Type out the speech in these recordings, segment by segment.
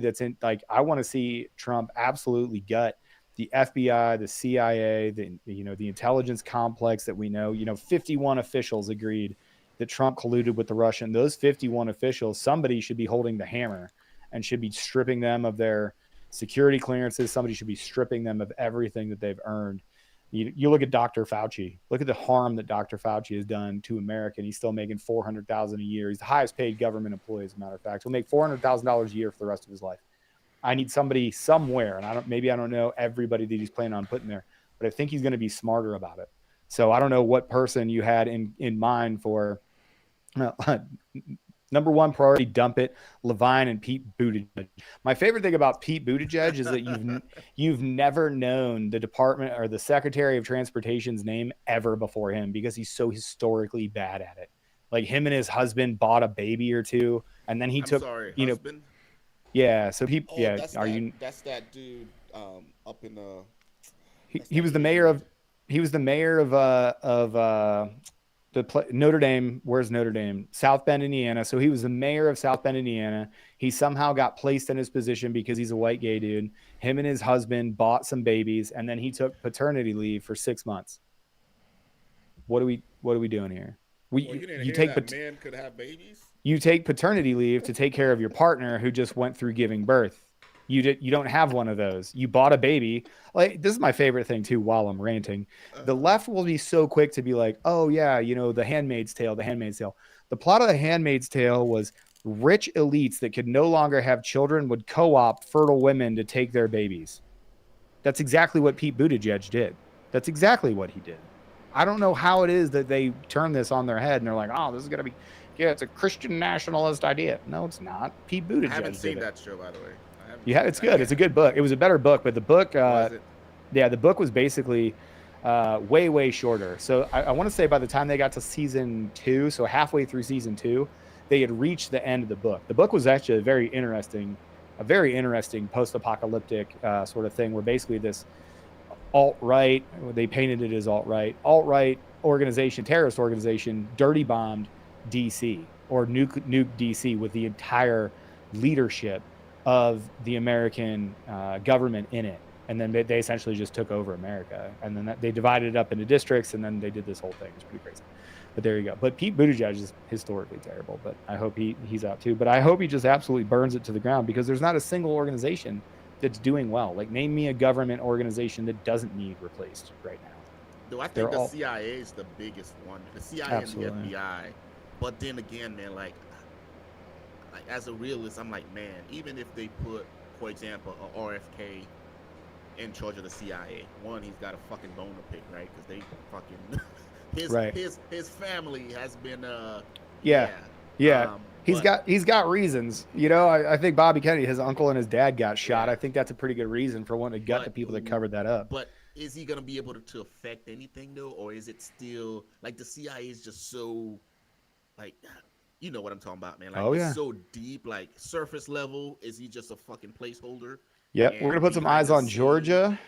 that's in, like, I want to see Trump absolutely gut the FBI, the CIA, the intelligence complex that we know. 51 officials agreed that Trump colluded with the Russian. Those 51 officials, somebody should be holding the hammer and should be stripping them of their security clearances. Somebody should be stripping them of everything that they've earned. You look at Dr. Fauci. Look at the harm that Dr. Fauci has done to America, and he's still making $400,000 a year. He's the highest paid government employee, as a matter of fact. He'll make $400,000 a year for the rest of his life. I need somebody somewhere, and maybe I don't know everybody that he's planning on putting there, but I think he's going to be smarter about it. So I don't know what person you had in mind for number one priority, dump it, Levine and Pete Buttigieg. My favorite thing about Pete Buttigieg is that you've never known the department or the Secretary of Transportation's name ever before him, because he's so historically bad at it. Like, him and his husband bought a baby or two, and then he took, husband? Yeah, so he, Oh, yeah, that's that dude up in the. He was the mayor of, Notre Dame. Where's Notre Dame? South Bend, Indiana. So he was the mayor of South Bend, Indiana. He somehow got placed in his position because he's a white gay dude. Him and his husband bought some babies, and then he took paternity leave for 6 months. What are we doing here? You take that man could have babies. You take paternity leave to take care of your partner who just went through giving birth. You don't have one of those. You bought a baby. Like, this is my favorite thing too. While I'm ranting, the left will be so quick to be like, "Oh yeah, The Handmaid's Tale." The Handmaid's Tale. The plot of The Handmaid's Tale was rich elites that could no longer have children would co-opt fertile women to take their babies. That's exactly what Pete Buttigieg did. That's exactly what he did. I don't know how it is that they turn this on their head and they're like, "Oh, this is gonna be, yeah, it's a Christian nationalist idea." No, it's not. Pete Buttigieg. I haven't seen that show, by the way. Yeah, it's good. It's a good book. It was a better book, but the book, the book was basically way, way shorter. So I want to say by the time they got to season 2, so halfway through season 2, they had reached the end of the book. The book was actually a very interesting post-apocalyptic sort of thing, where basically this alt-right, they painted it as alt-right organization, terrorist organization, dirty bombed DC, or nuke DC with the entire leadership of the American government in it. And then they essentially just took over America. And then they divided it up into districts, and then they did this whole thing. It's pretty crazy. But there you go. But Pete Buttigieg is historically terrible, but I hope he's out too. But I hope he just absolutely burns it to the ground, because there's not a single organization that's doing well. Like, name me a government organization that doesn't need replaced right now. Though I think the CIA is the biggest one. The CIA absolutely. And the FBI. But then again, man, like as a realist, I'm like, man, even if they put, for example, a RFK in charge of the CIA, one, he's got a fucking bone to pick, right? Because they fucking his family has been he's got reasons. I think Bobby Kennedy, his uncle and his dad got shot. I think that's a pretty good reason for wanting to gut the people that covered that up. But is he gonna be able to affect anything though, or is it still like the CIA is just so like? You know what I'm talking about, man. Like, it's so deep, like surface level. Is he just a fucking placeholder? Yep, we're gonna put some eyes on Georgia.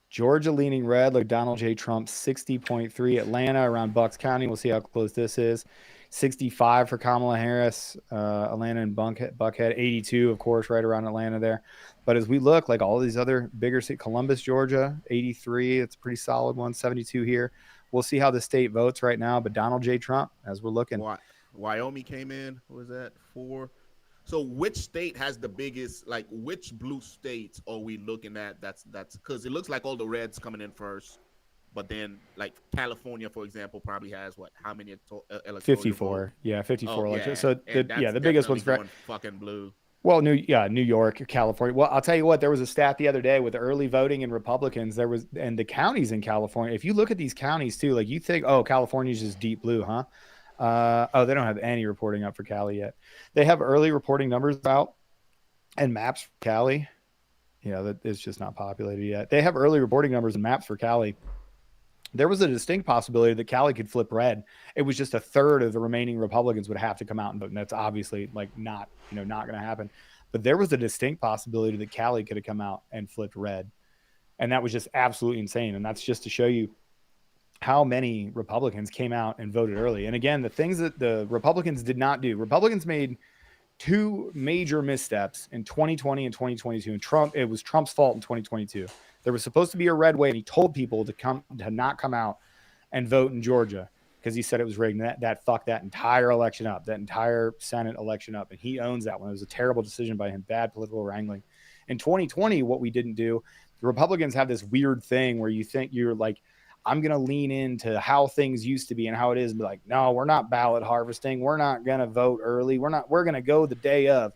Georgia leaning red, like Donald J. Trump, 60.3. Atlanta around Bucks County. We'll see how close this is. 65 for Kamala Harris. Atlanta and Buckhead. 82, of course, right around Atlanta there. But as we look, like all these other bigger cities, Columbus, Georgia, 83. It's a pretty solid one. 72 here. We'll see how the state votes right now. But Donald J. Trump, as we're looking. Wyoming came in. What was that? 4. So which state has the biggest? Like, which blue states are we looking at? That's because it looks like all the reds coming in first, but then like California, for example, probably has what? How many electoral 54. Vote? Yeah, 54 elections. Yeah. So the biggest one's fucking blue. Well, New York, California. Well, I'll tell you what, there was a stat the other day with early voting and Republicans. And the counties in California. If you look at these counties too, like you think, oh, California's just deep blue, huh? They don't have any reporting up for Cali yet. They have early reporting numbers out and maps for Cali. That it's just not populated yet. They have early reporting numbers and maps for Cali. There was a distinct possibility that Cali could flip red. It was just a third of the remaining Republicans would have to come out and vote, and that's obviously like not going to happen. But there was a distinct possibility that Cali could have come out and flipped red, and that was just absolutely insane. And that's just to show you how many Republicans came out and voted early. And again, the things that the Republicans did not do, Republicans made two major missteps in 2020 and 2022. And it was Trump's fault in 2022. There was supposed to be a red wave, and he told people to not come out and vote in Georgia because he said it was rigged. And that fucked that entire election up, that entire Senate election up. And he owns that one. It was a terrible decision by him, bad political wrangling. In 2020, what we didn't do, the Republicans have this weird thing where you think you're like, I'm going to lean into how things used to be and how it is, and be like, no, we're not ballot harvesting. We're not going to vote early. We're going to go the day of.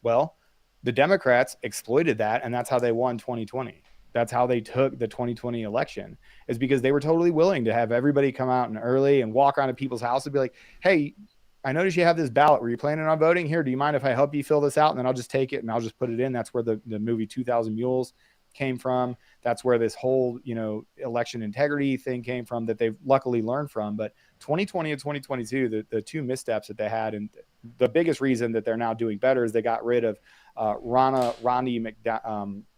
Well, the Democrats exploited that, and that's how they won 2020. That's how they took the 2020 election, is because they were totally willing to have everybody come out and early and walk around to people's house and be like, hey, I noticed you have this ballot. Were you planning on voting here? Do you mind if I help you fill this out? And then I'll just take it and I'll just put it in. That's where the movie 2000 Mules came from. That's where this whole, election integrity thing came from that they've luckily learned from. But 2020 and 2022, the two missteps that they had, and the biggest reason that they're now doing better is they got rid of Romney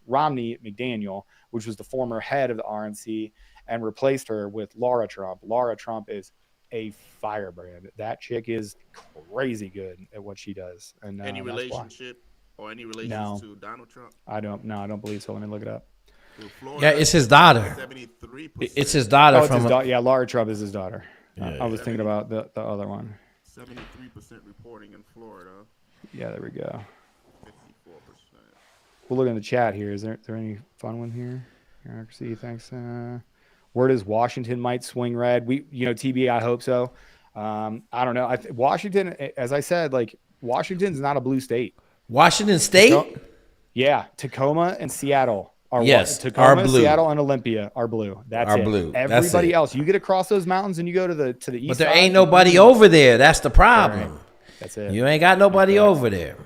McDaniel, which was the former head of the RNC, and replaced her with Laura Trump. Laura Trump is a firebrand. That chick is crazy good at what she does. And any relationship or any relations to Donald Trump? I don't believe so. Let me look it up. Florida, it's his daughter. 73%. It's his daughter yeah, Laura Trump is his daughter. I was thinking about the other one. 73% reporting in Florida. Yeah, there we go. 54%. We'll look in the chat here. Is there any fun one here? Bureaucracy, thanks. Word is Washington might swing red. TBA, I hope so. I don't know. Washington, as I said, Washington's not a blue state. Washington State? Tacoma and Seattle are Tacoma, are blue. Seattle and Olympia are blue. That's it. Blue. Everybody else, you get across those mountains and you go to the east. But there ain't nobody over there. That's the problem. Right. That's it. You ain't got nobody over there.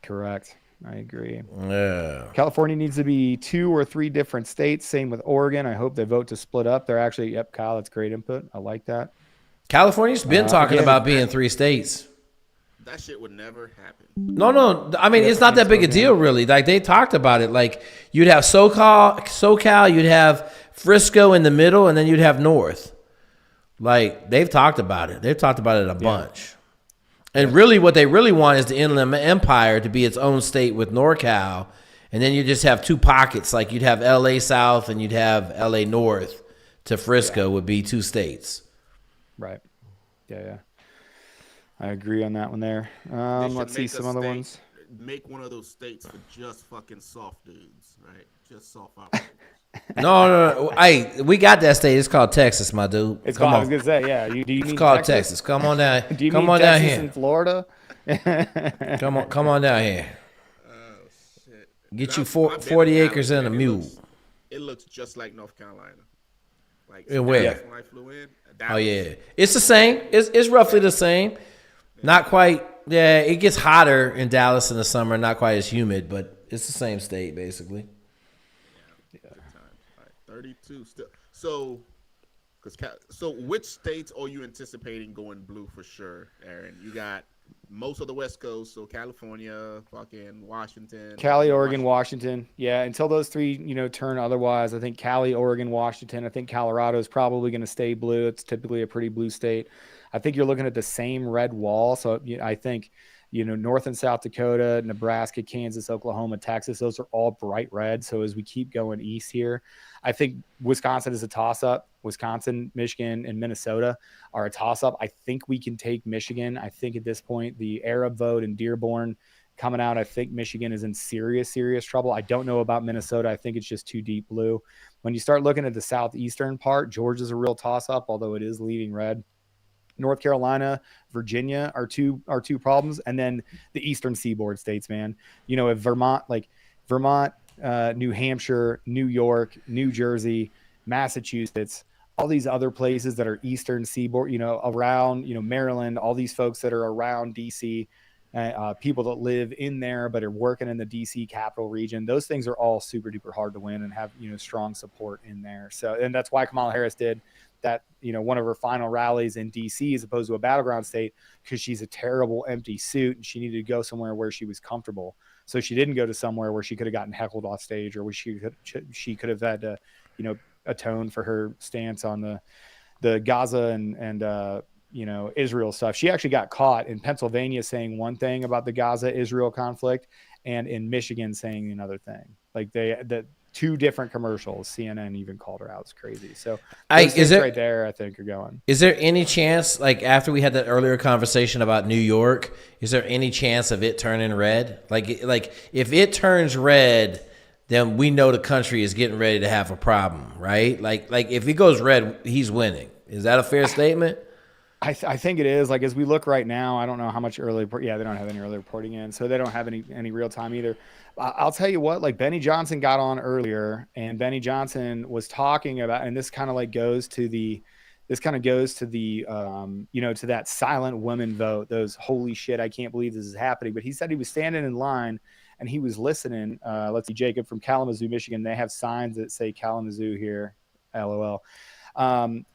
Correct. I agree. Yeah. California needs to be 2 or 3 different states. Same with Oregon. I hope they vote to split up. They're actually, Kyle, that's great input. I like that. California's been talking about being 3 states. That shit would never happen. No. I mean, it's not that big a deal, really. They talked about it. You'd have SoCal, you'd have Frisco in the middle, and then you'd have North. They've talked about it. They've talked about it a bunch. And really, what they really want is the Inland Empire to be its own state with NorCal, and then you just have 2 pockets. You'd have L.A. South and you'd have L.A. North to Frisco would be 2 states. Right. Yeah. I agree on that one there. Let's see some other ones. Make one of those states for just fucking soft dudes, right? Just soft opera. No. Hey, we got that state. It's called Texas, my dude. I was gonna say, yeah. It's called Texas. Come on down. Do you mean Texas and Florida? Come on down here. Oh shit! Get you 40 acres and a mule. It looks just like North Carolina. And where? When I flew in. Oh yeah, it's the same. It's roughly the same. Not quite. Yeah, it gets hotter in Dallas in the summer. Not quite as humid, but it's the same state basically. 32 still. So which states are you anticipating going blue for sure, Aaron? You got most of the West Coast, so California, fucking Washington. Cali, Oregon, Washington. Yeah, until those 3, turn otherwise. I think Cali, Oregon, Washington. I think Colorado is probably going to stay blue. It's typically a pretty blue state. I think you're looking at the same red wall. So I think, North and South Dakota, Nebraska, Kansas, Oklahoma, Texas, those are all bright red. So as we keep going east here, I think Wisconsin is a toss-up. Wisconsin, Michigan, and Minnesota are a toss-up. I think we can take Michigan. I think at this point, the Arab vote in Dearborn coming out, I think Michigan is in serious, serious trouble. I don't know about Minnesota. I think it's just too deep blue. When you start looking at the southeastern part, Georgia's a real toss-up, although it is leading red. North Carolina, Virginia are two problems, and then the eastern seaboard states, man. If Vermont, New Hampshire, New York, New Jersey, Massachusetts, all these other places that are eastern seaboard, around, Maryland, all these folks that are around DC, people that live in there but are working in the DC capital region. Those things are all super duper hard to win and have, strong support in there. So, and that's why Kamala Harris did that, one of her final rallies in DC as opposed to a battleground state, because she's a terrible empty suit and she needed to go somewhere where she was comfortable. So she didn't go to somewhere where she could have gotten heckled off stage, or where she could have had to, atone for her stance on the Gaza and Israel stuff. She actually got caught in Pennsylvania saying one thing about the Gaza-Israel conflict, and in Michigan saying another thing. Like the two different commercials. CNN even called her out. It's crazy. So those right there, I think, are going. Is there any chance, like after we had that earlier conversation about New York, is there any chance of it turning red? Like if it turns red, then we know the country is getting ready to have a problem, right? Like if it goes red, he's winning. Is that a fair statement? I think it is. Like, as we look right now, I don't know how much early. Yeah, they don't have any early reporting in, so they don't have any real time either. I'll tell you what. Like, Benny Johnson got on earlier, and Benny Johnson was talking about, and this kind of goes to the to that silent women vote. Those holy shit, I can't believe this is happening. But he said he was standing in line and he was listening. Let's see, Jacob from Kalamazoo, Michigan. They have signs that say Kalamazoo here. LOL.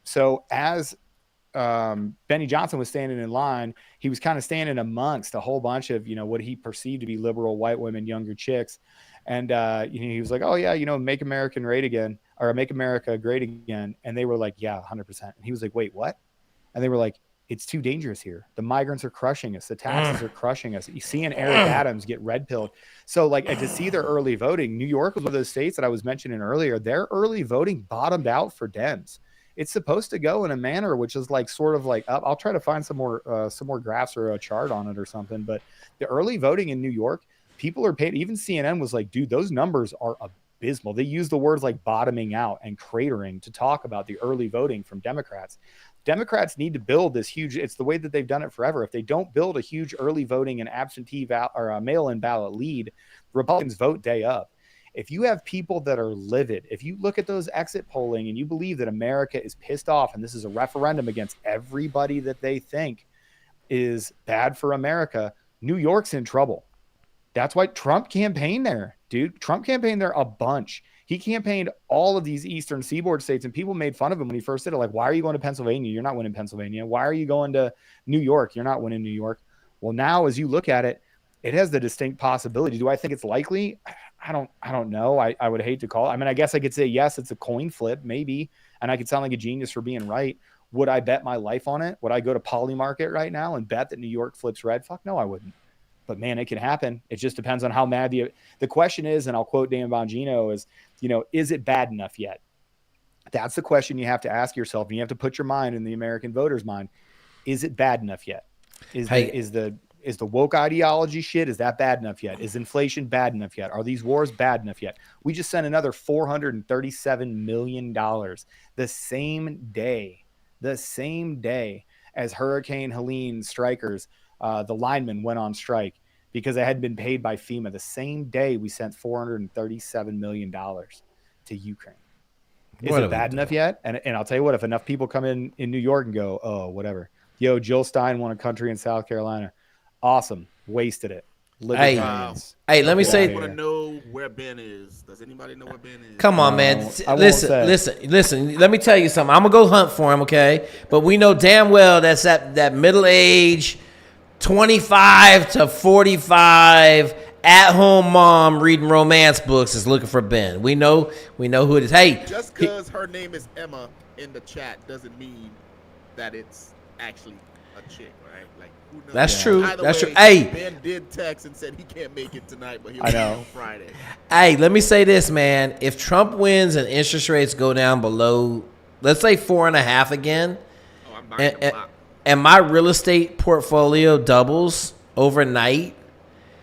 So as Benny Johnson was standing in line, he was kind of standing amongst a whole bunch of, what he perceived to be liberal white women, younger chicks. And, he was like, oh yeah, make America great again, or make America great again. And they were like, yeah, 100%. And he was like, wait, what? And they were like, it's too dangerous here. The migrants are crushing us. The taxes are crushing us. You see Eric Adams get red pilled. So to see their early voting, New York was one of those states that I was mentioning earlier. Their early voting bottomed out for Dems. It's supposed to go in a manner which is sort of up. I'll try to find some more graphs or a chart on it or something. But the early voting in New York, people are paid. Even CNN was like, dude, those numbers are abysmal. They use the words like bottoming out and cratering to talk about the early voting from Democrats. Democrats need to build this huge. It's the way that they've done it forever. If they don't build a huge early voting and absentee or a mail-in ballot lead, Republicans vote day up. If you have people that are livid, if you look at those exit polling and you believe that America is pissed off and this is a referendum against everybody that they think is bad for America, New York's in trouble. That's why Trump campaigned there, dude. Trump campaigned there a bunch. He campaigned all of these Eastern Seaboard states, and people made fun of him when he first did it. Like, why are you going to Pennsylvania? You're not winning Pennsylvania. Why are you going to New York? You're not winning New York. Well, now as you look at it, it has the distinct possibility. Do I think it's likely? I don't know. I would hate to call it. I mean, I guess I could say, yes, it's a coin flip, maybe. And I could sound like a genius for being right. Would I bet my life on it? Would I go to Polymarket right now and bet that New York flips red? Fuck no, I wouldn't. But man, it can happen. It just depends on how mad the question is. And I'll quote Dan Bongino is it bad enough yet? That's the question you have to ask yourself. And you have to put your mind in the American voter's mind. Is it bad enough yet? Is the woke ideology shit, is that bad enough yet? Is inflation bad enough yet? Are these wars bad enough yet? We just sent another $437 million the same day as Hurricane Helene strikers, the linemen went on strike because they hadn't been paid by FEMA. The same day we sent $437 million to Ukraine. Is it bad enough yet? And I'll tell you what, if enough people come in New York and go, oh, whatever. Yo, Jill Stein won a country in South Carolina. Awesome. Wasted it. Hey, let me say. I want to know where Ben is. Does anybody know where Ben is? Come on, man. Listen. Let me tell you something. I'm going to go hunt for him, okay? But we know damn well that's that middle age, 25 to 45, at-home mom reading romance books is looking for Ben. We know who it is. Hey. Just because her name is Emma in the chat doesn't mean that it's actually a chick, right? Like, who knows? That's true. That's true. Hey, Ben did text and said he can't make it tonight, but he'll be on Friday. Hey, let me say this, man. If Trump wins and interest rates go down below, let's say 4.5 again, and my real estate portfolio doubles overnight,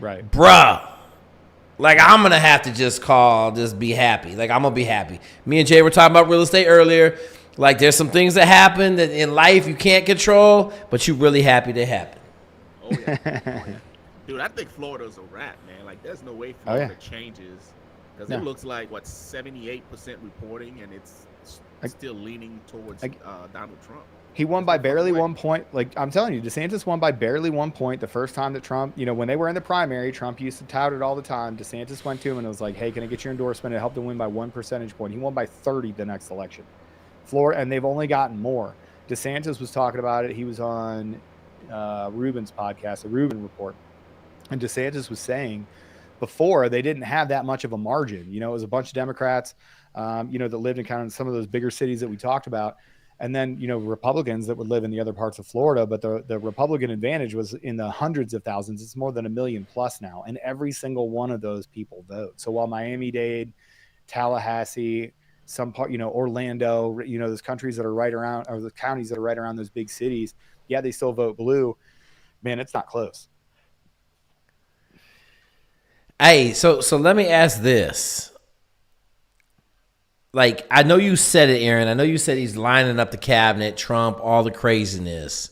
right, bruh. Like, I'm going to have to just be happy. Like, I'm going to be happy. Me and Jay were talking about real estate earlier. Like, there's some things that happen that in life you can't control, but you're really happy they happen. Oh, yeah. Dude, I think Florida's a wrap, man. Like, there's no way Florida changes. Because it looks like, 78% reporting, and it's still leaning towards Donald Trump. He won by barely 1 point. Like, I'm telling you, DeSantis won by barely 1 point the first time that Trump, when they were in the primary, Trump used to tout it all the time. DeSantis went to him and was like, hey, can I get your endorsement? It helped him win by 1 percentage point. He won by 30 the next election. Florida, and they've only gotten more. DeSantis was talking about it. He was on Rubin's podcast, the Rubin Report. And DeSantis was saying before they didn't have that much of a margin. It was a bunch of Democrats, that lived in kind of some of those bigger cities that we talked about. And then, Republicans that would live in the other parts of Florida, but the Republican advantage was in the hundreds of thousands. It's more than 1 million plus now. And every single one of those people vote. So while Miami-Dade, Tallahassee, some part, Orlando, those countries that are right around, or the counties that are right around those big cities, yeah, they still vote blue. Man, it's not close. Hey, so let me ask this. Like, I know you said it, Aaron. I know you said he's lining up the cabinet, Trump, all the craziness.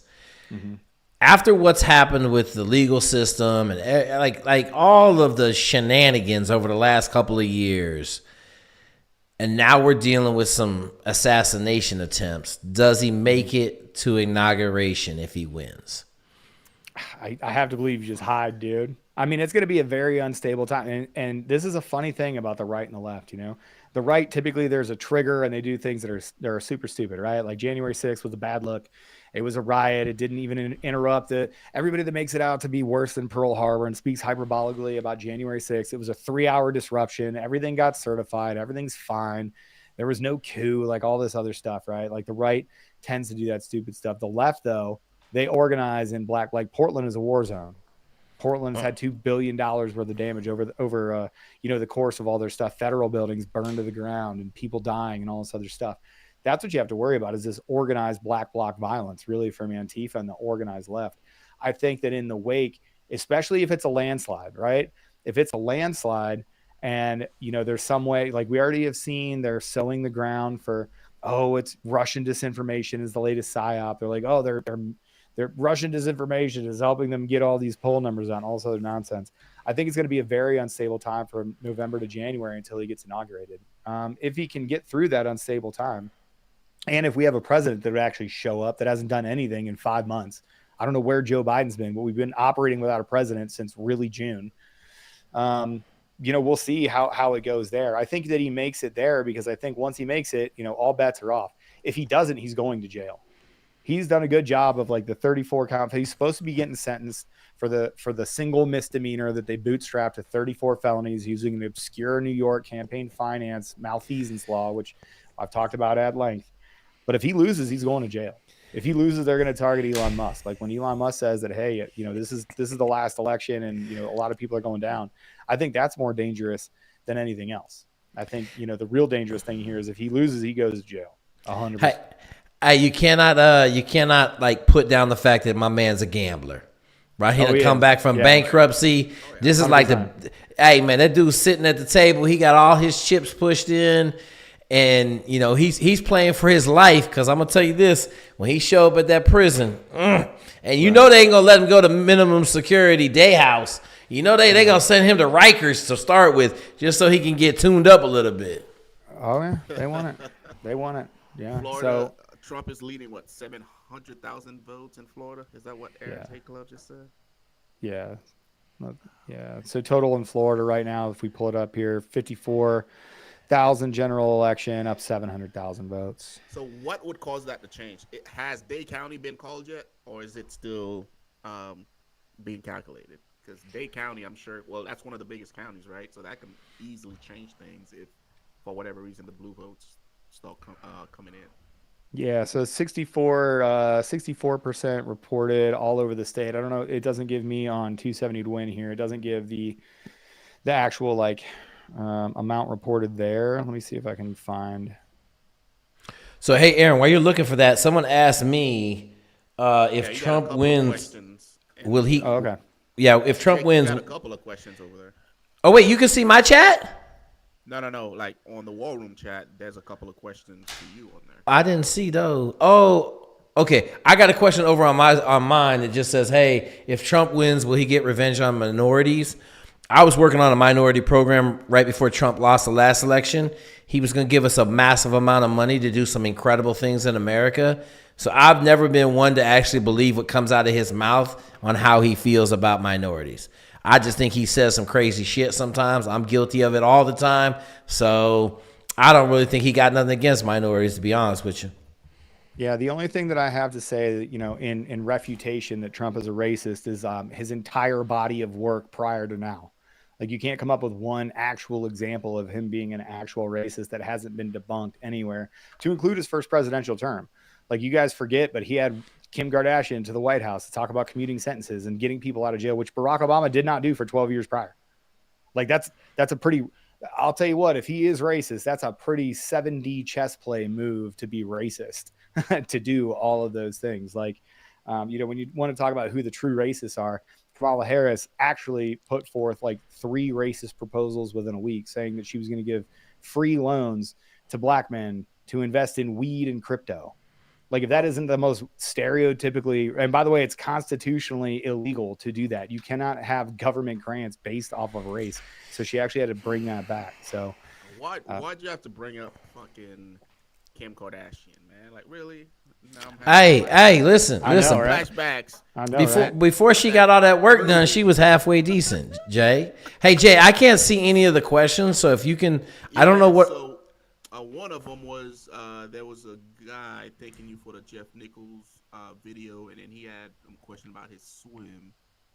Mm-hmm. After what's happened with the legal system and like all of the shenanigans over the last couple of years, and now we're dealing with some assassination attempts, does he make it to inauguration if he wins? I have to believe you just hide, dude. I mean, it's going to be a very unstable time. And this is a funny thing about the right and the left, The right, typically there's a trigger and they do things that are super stupid, right? Like January 6th was a bad look. It was a riot. It didn't even interrupt everybody that makes it out to be worse than Pearl Harbor and speaks hyperbolically about January 6th. It was a 3-hour disruption. Everything got certified. Everything's fine. There was no coup, like all this other stuff, right? Like the right tends to do that stupid stuff. The left, though, they organize in black, like Portland is a war zone. Portland's had $2 billion worth of damage over the course of all their stuff. Federal buildings burned to the ground and people dying and all this other stuff. That's what you have to worry about, is this organized black bloc violence, really, from Antifa and the organized left. I think that in the wake, especially if it's a landslide, right? If it's a landslide and, there's some way, like we already have seen, they're sowing the ground for, it's Russian disinformation is the latest psyop. They're like, they're Russian disinformation is helping them get all these poll numbers on, all this other nonsense. I think it's going to be a very unstable time from November to January until he gets inaugurated. If he can get through that unstable time, and if we have a president that would actually show up that hasn't done anything in 5 months, I don't know where Joe Biden's been, but we've been operating without a president since really June. We'll see how it goes there. I think that he makes it there because I think once he makes it, all bets are off. If he doesn't, he's going to jail. He's done a good job of like the 34 count. He's supposed to be getting sentenced for the single misdemeanor that they bootstrapped to 34 felonies using an obscure New York campaign finance malfeasance law, which I've talked about at length. But if he loses, he's going to jail. If he loses, they're going to target Elon Musk. Like when Elon Musk says that, hey, this is the last election and, a lot of people are going down. I think that's more dangerous than anything else. I think, the real dangerous thing here is if he loses, he goes to jail. 100%. Hey, you cannot like put down the fact that my man's a gambler, right? He'll come back from bankruptcy. This is 100%. Like hey man, that dude's sitting at the table. He got all his chips pushed in, and he's playing for his life. Because I'm gonna tell you this: when he show up at that prison, and they ain't gonna let him go to minimum security day house. They gonna send him to Rikers to start with, just so he can get tuned up a little bit. Oh yeah, they want it. They want it. Yeah. Florida, Trump is leading 700,000 votes in Florida. Is that what Aaron Takelow just said? Yeah. Yeah. So total in Florida right now, if we pull it up here, 54,000 general election, up 700,000 votes. So what would cause that to change? Has Dade County been called yet, or is it still being calculated? Because Dade County, I'm sure, that's one of the biggest counties, right? So that can easily change things if, for whatever reason, the blue votes start coming in. Yeah, so 64% reported all over the state. I don't know. It doesn't give me on 270 to win here. It doesn't give the actual amount reported there. Let me see if I can find. So hey, Aaron, while you're looking for that, someone asked me if Trump wins, will he? Oh, okay. Yeah, if Trump wins, got a couple of questions over there. Oh wait, you can see my chat? No. Like on the War Room chat, there's a couple of questions to you on there. I didn't see those. Oh, okay. I got a question over on mine that just says, "Hey, if Trump wins, will he get revenge on minorities?" I was working on a minority program right before Trump lost the last election. He was going to give us a massive amount of money to do some incredible things in America. So I've never been one to actually believe what comes out of his mouth on how he feels about minorities. I just think he says some crazy shit sometimes. I'm guilty of it all the time. So I don't really think he got nothing against minorities, to be honest with you. Yeah, the only thing that I have to say, in refutation that Trump is a racist is his entire body of work prior to now. Like, you can't come up with one actual example of him being an actual racist that hasn't been debunked anywhere, to include his first presidential term. Like you guys forget, but he had Kim Kardashian to the White House to talk about commuting sentences and getting people out of jail, which Barack Obama did not do for 12 years prior. Like that's a pretty, I'll tell you what, if he is racist, that's a pretty 7D chess play move to be racist, to do all of those things. Like, when you want to talk about who the true racists are, Kamala Harris actually put forth like 3 racist proposals within a week, saying that she was going to give free loans to black men to invest in weed and crypto. Like if that isn't the most stereotypically, and by the way, it's constitutionally illegal to do that. You cannot have government grants based off of race. So she actually had to bring that back. So why'd you have to bring up fucking Kim Kardashian, man? Like really? Hey, listen. Know, right? Flashbacks. I know, before she got all that work done, she was halfway decent, Jay. Hey, Jay, I can't see any of the questions, so if you can, I don't know what. So, one of them was there was a guy thanking you for the Jeff Nichols video, and then he had a question about his swim.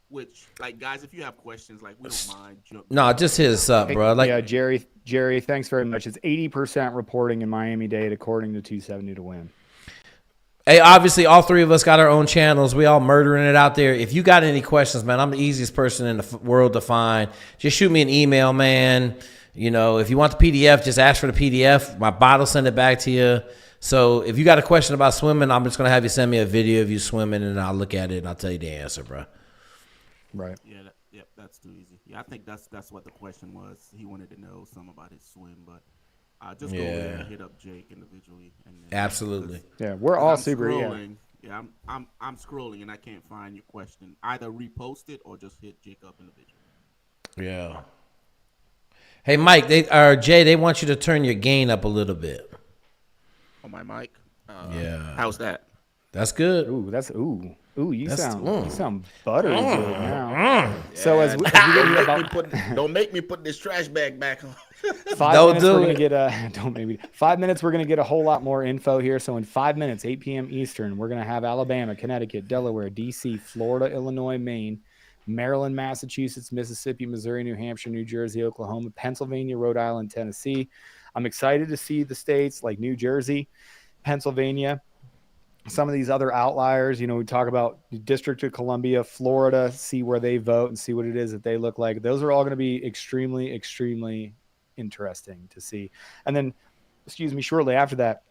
Which, like, guys, if you have questions, like, we don't mind. No, just hit us up, bro. Like, yeah, Jerry, thanks very much. It's 80% reporting in Miami-Dade, according to 270 to win. Hey, obviously, all 3 of us got our own channels. We all murdering it out there. If you got any questions, man, I'm the easiest person in the world to find. Just shoot me an email, man. If you want the PDF, just ask for the PDF. My bot will send it back to you. So if you got a question about swimming, I'm just going to have you send me a video of you swimming, and I'll look at it, and I'll tell you the answer, bro. Right. Yeah, that's too easy. Yeah, I think that's what the question was. He wanted to know something about his swim, but just go over there and hit up Jake individually. Absolutely. Yeah, we're all super. Scrolling, yeah, I'm scrolling and I can't find your question. Either repost it or just hit Jake up individually. Yeah. Hey, Mike, Jay, they want you to turn your gain up a little bit. On my mic. Yeah. How's that? That's good. You sound buttery good now. So as we get here about, don't make me put this trash bag back on. 5 minutes, we're gonna get don't make me. 5 minutes, we're gonna get a whole lot more info here. So in 5 minutes, 8 p.m. Eastern, we're gonna have Alabama, Connecticut, Delaware, D.C., Florida, Illinois, Maine, Maryland, Massachusetts, Mississippi, Missouri, New Hampshire, New Jersey, Oklahoma, Pennsylvania, Rhode Island, Tennessee. I'm excited to see the states like New Jersey, Pennsylvania. Some of these other outliers, we talk about the District of Columbia, Florida, see where they vote and see what it is that they look like. Those are all going to be extremely, extremely interesting to see. And then, shortly after that,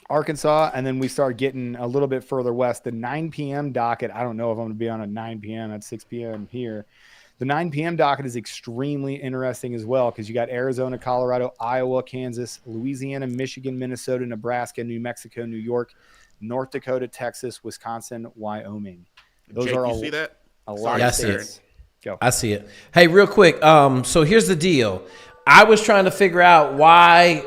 Arkansas, and then we start getting a little bit further west. The 9 p.m. docket, I don't know if I'm going to be on at 9 p.m. at 6 p.m. here. The 9 p.m. docket is extremely interesting as well because you got Arizona, Colorado, Iowa, Kansas, Louisiana, Michigan, Minnesota, Nebraska, New Mexico, New York, North Dakota, Texas, Wisconsin, Wyoming. Those Jake, are all. You see that? A lot of states. Go. I see it. Hey, real quick. So here's the deal. I was trying to figure out why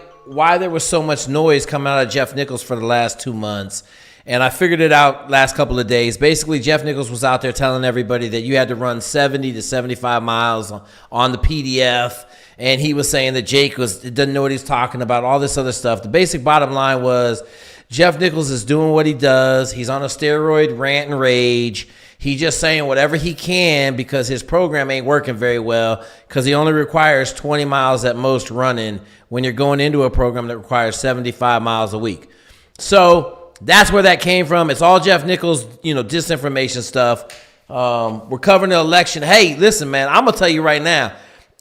there was so much noise coming out of Jeff Nichols for the last 2 months. And I figured it out last couple of days. Basically, Jeff Nichols was out there telling everybody that you had to run 70 to 75 miles on the PDF. And he was saying that Jake doesn't know what he's talking about, all this other stuff. The basic bottom line was Jeff Nichols is doing what he does. He's on a steroid rant and rage. He's just saying whatever he can because his program ain't working very well because he only requires 20 miles at most running when you're going into a program that requires 75 miles a week. So that's where that came from. It's all Jeff Nichols, disinformation stuff. We're covering the election. Hey, listen, man, I'm going to tell you right now.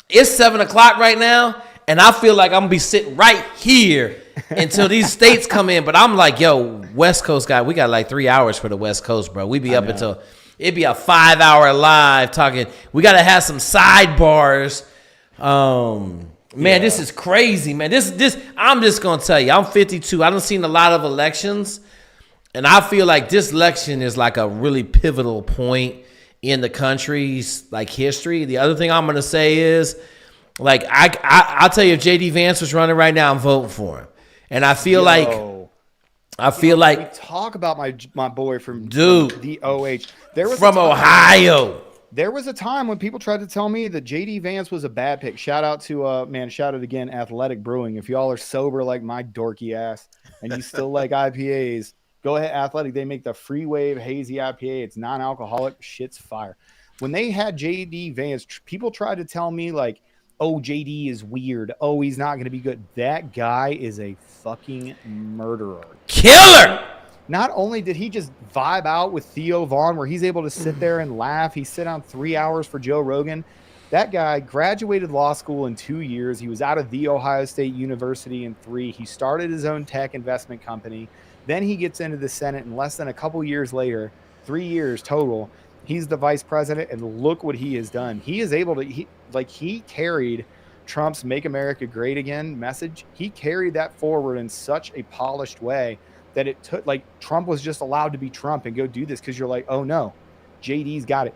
It's 7 o'clock right now, and I feel like I'm going to be sitting right here until these states come in. But I'm like, yo, West Coast guy, we got like 3 hours for the West Coast, bro. We be up until it'd be a 5-hour live talking. We got to have some sidebars. Man, This is crazy, man. This I'm just going to tell you, I'm 52. I done seen a lot of elections, and I feel like this election is like a really pivotal point in the country's like history. The other thing I'm going to say is, like, I'll tell you, if J.D. Vance was running right now, I'm voting for him. And I feel like we talk about my boy from the OH. There was from Ohio. There was a time when people tried to tell me that J.D. Vance was a bad pick. Shout out to shout out again, Athletic Brewing. If y'all are sober like my dorky ass and you still like IPAs, go ahead, Athletic. They make the Free Wave Hazy IPA. It's non-alcoholic. Shit's fire. When they had J.D. Vance, people tried to tell me like, oh, JD is weird. He's not going to be good. That guy is a fucking murderer. Killer! not only did he just vibe out with Theo Vaughn, where he's able to sit there and laugh, he sit on 3 hours for Joe Rogan. That guy graduated law school in 2 years. He was out of The Ohio State University in 3. He started his own tech investment company. Then he gets into the Senate, and less than a couple years later, 3 years total, he's the vice president, and look what he has done. He is able to, he carried Trump's Make America Great Again message. He carried that forward in such a polished way that it took, like, Trump was just allowed to be Trump and go do this because you're like, oh no, JD's got it.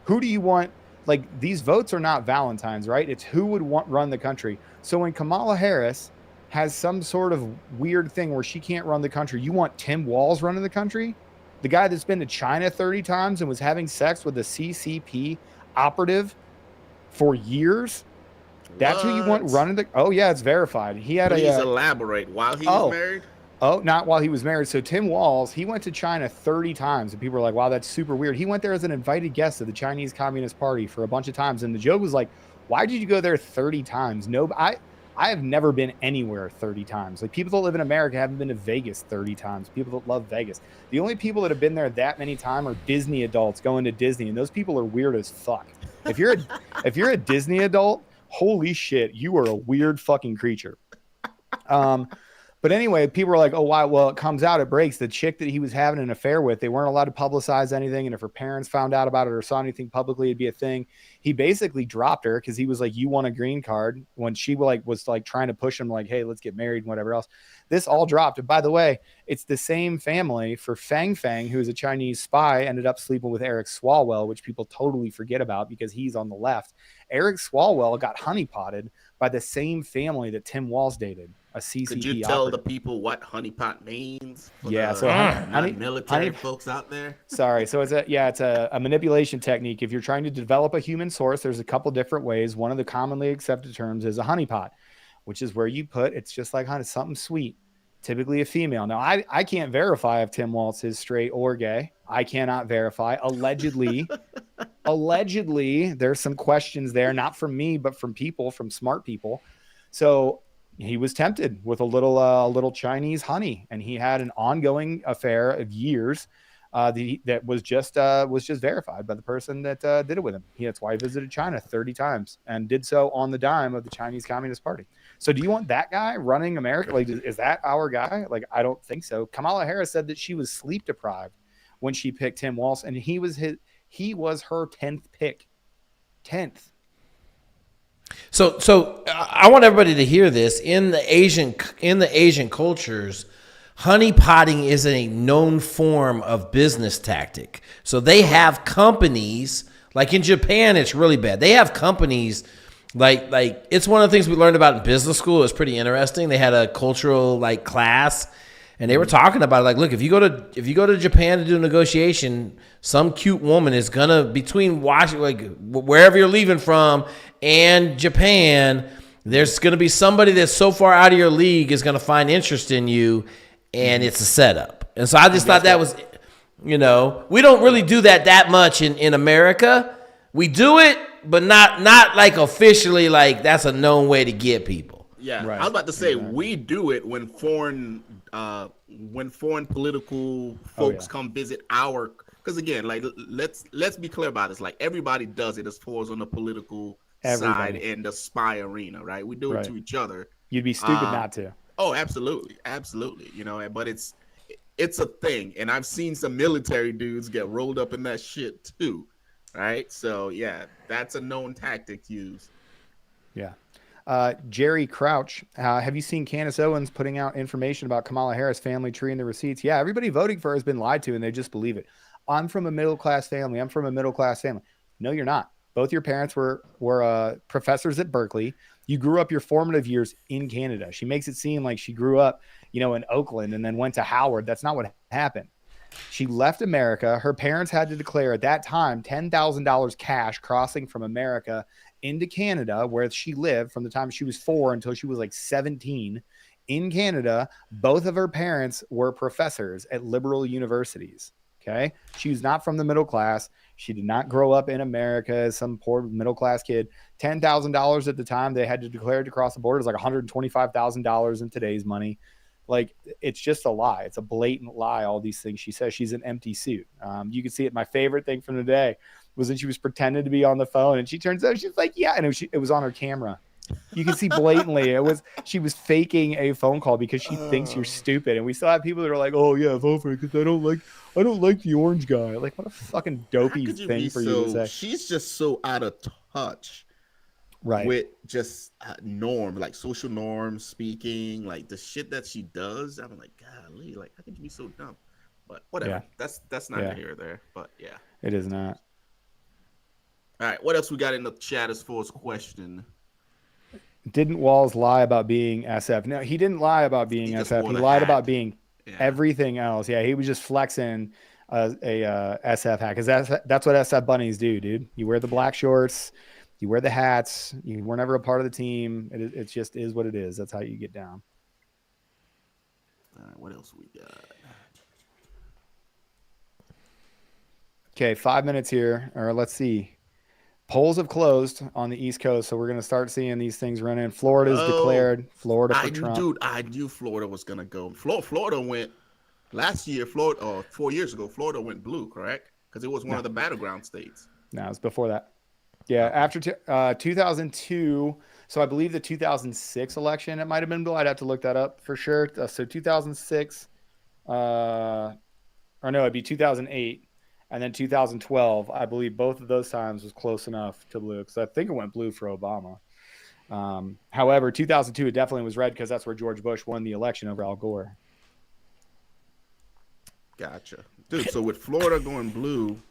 Who do you want? Like, these votes are not Valentine's, right? It's who would run the country. So when Kamala Harris has some sort of weird thing where she can't run the country, you want Tim Walz running the country? The guy that's been to China 30 times and was having sex with a CCP operative for years? That's who you want running the... Oh, yeah, it's verified. He had Please elaborate. While he was married? Oh, not while he was married. So Tim Walz, he went to China 30 times, and people were like, wow, that's super weird. He went there as an invited guest of the Chinese Communist Party for a bunch of times. And the joke was like, why did you go there 30 times? No, I have never been anywhere 30 times. Like, people that live in America haven't been to Vegas 30 times. People that love Vegas. The only people that have been there that many times are Disney adults going to Disney. And those people are weird as fuck. If you're a Disney adult, holy shit, you are a weird fucking creature. But anyway, people were like, oh, why? Well, it comes out, it breaks. The chick that he was having an affair with, they weren't allowed to publicize anything. And if her parents found out about it or saw anything publicly, it'd be a thing. He basically dropped her because he was like, you want a green card, when she was trying to push him like, hey, let's get married and whatever else. This all dropped. And by the way, it's the same family for Fang Fang, who is a Chinese spy, ended up sleeping with Eric Swalwell, which people totally forget about because he's on the left. Eric Swalwell got honeypotted by the same family that Tim Walz dated. A CCP Could you tell the people what honeypot means? So military folks out there. Sorry. So it's a manipulation technique. If you're trying to develop a human source, there's a couple different ways. One of the commonly accepted terms is a honeypot, which is where you put, it's just like something sweet, typically a female. Now, I can't verify if Tim Walz is straight or gay. I cannot verify. Allegedly, there's some questions there, not from me, but from people, from smart people. So he was tempted with a little Chinese honey, and he had an ongoing affair of years that was just verified by the person that did it with him. That's why he visited China 30 times and did so on the dime of the Chinese Communist Party. So do you want that guy running America? Like, is that our guy? Like, I don't think so. Kamala Harris said that she was sleep deprived when she picked Tim Walz, and he was her 10th pick. 10th. So I want everybody to hear this. In the Asian cultures, honeypotting is a known form of business tactic. So they have companies, like in Japan, it's really bad. They have companies like it's one of the things we learned about in business school. It was pretty interesting. They had a cultural class, and they were talking about it. Like, look, if you go to Japan to do a negotiation, some cute woman is gonna, between Washington, wherever you're leaving from, and Japan, there's gonna be somebody that's so far out of your league is gonna find interest in you, and it's a setup. And so I just thought that was, we don't really do that much in America. We do it, but not like officially, like that's a known way to get people. Yeah, right. I was about to say we do it when foreign political folks come visit our. Because again, let's be clear about this. Like, everybody does it as far as on the political side and the spy arena, right? We do it to each other. You'd be stupid not to. Oh, absolutely. But it's a thing, and I've seen some military dudes get rolled up in that shit too, right? So yeah, that's a known tactic used. Yeah. Jerry Crouch, have you seen Candace Owens putting out information about Kamala Harris' family tree and the receipts? Yeah, everybody voting for her has been lied to, and they just believe it. I'm from a middle-class family. No, you're not. Both your parents were professors at Berkeley. You grew up your formative years in Canada. She makes it seem like she grew up, in Oakland and then went to Howard. That's not what happened. She left America. Her parents had to declare at that time $10,000 cash crossing from America into Canada, where she lived from the time she was 4 until she was 17. In Canada, both of her parents were professors at liberal universities. Okay. She was not from the middle class. She did not grow up in America as some poor middle class kid. $10,000 at the time they had to declare to cross the border is like $125,000 in today's money. Like, it's just a lie. It's a blatant lie. All these things she says. She's an empty suit. You can see it. My favorite thing from the day was when she was pretending to be on the phone, and she turns out she's like, yeah, and it was on her camera. You can see blatantly she was faking a phone call because she thinks you're stupid. And we still have people that are like, oh yeah, vote for it because I don't like the orange guy. Like, what a fucking dopey thing for you to say. She's just so out of touch, right? With just norm, like social norms, speaking, like the shit that she does. I'm like, golly, like, how could you be so dumb? But whatever. Yeah. That's not here or there. But yeah, it is not. All right, what else we got in the chat as far as question? Didn't Walls lie about being SF? No, he didn't lie about being SF. He lied about being everything else. Yeah, he was just flexing a SF hat because that's what SF bunnies do, dude. You wear the black shorts, you wear the hats, you were never a part of the team. It just is what it is. That's how you get down. All right, what else we got? Okay, 5 minutes here, or let's see. Polls have closed on the East Coast, so we're going to start seeing these things run in. Florida's declared. Florida for Trump. Dude, I knew Florida was going to go. Florida went last year. 4 years ago, Florida went blue, correct? Because it was one of the battleground states. No, it was before that. Yeah, after 2002. So I believe the 2006 election, it might have been blue. I'd have to look that up for sure. So 2006, or no, it'd be 2008. And then 2012, I believe both of those times was close enough to blue because I think it went blue for Obama. However, 2002, it definitely was red because that's where George Bush won the election over Al Gore. Gotcha. Dude, so with Florida going blue,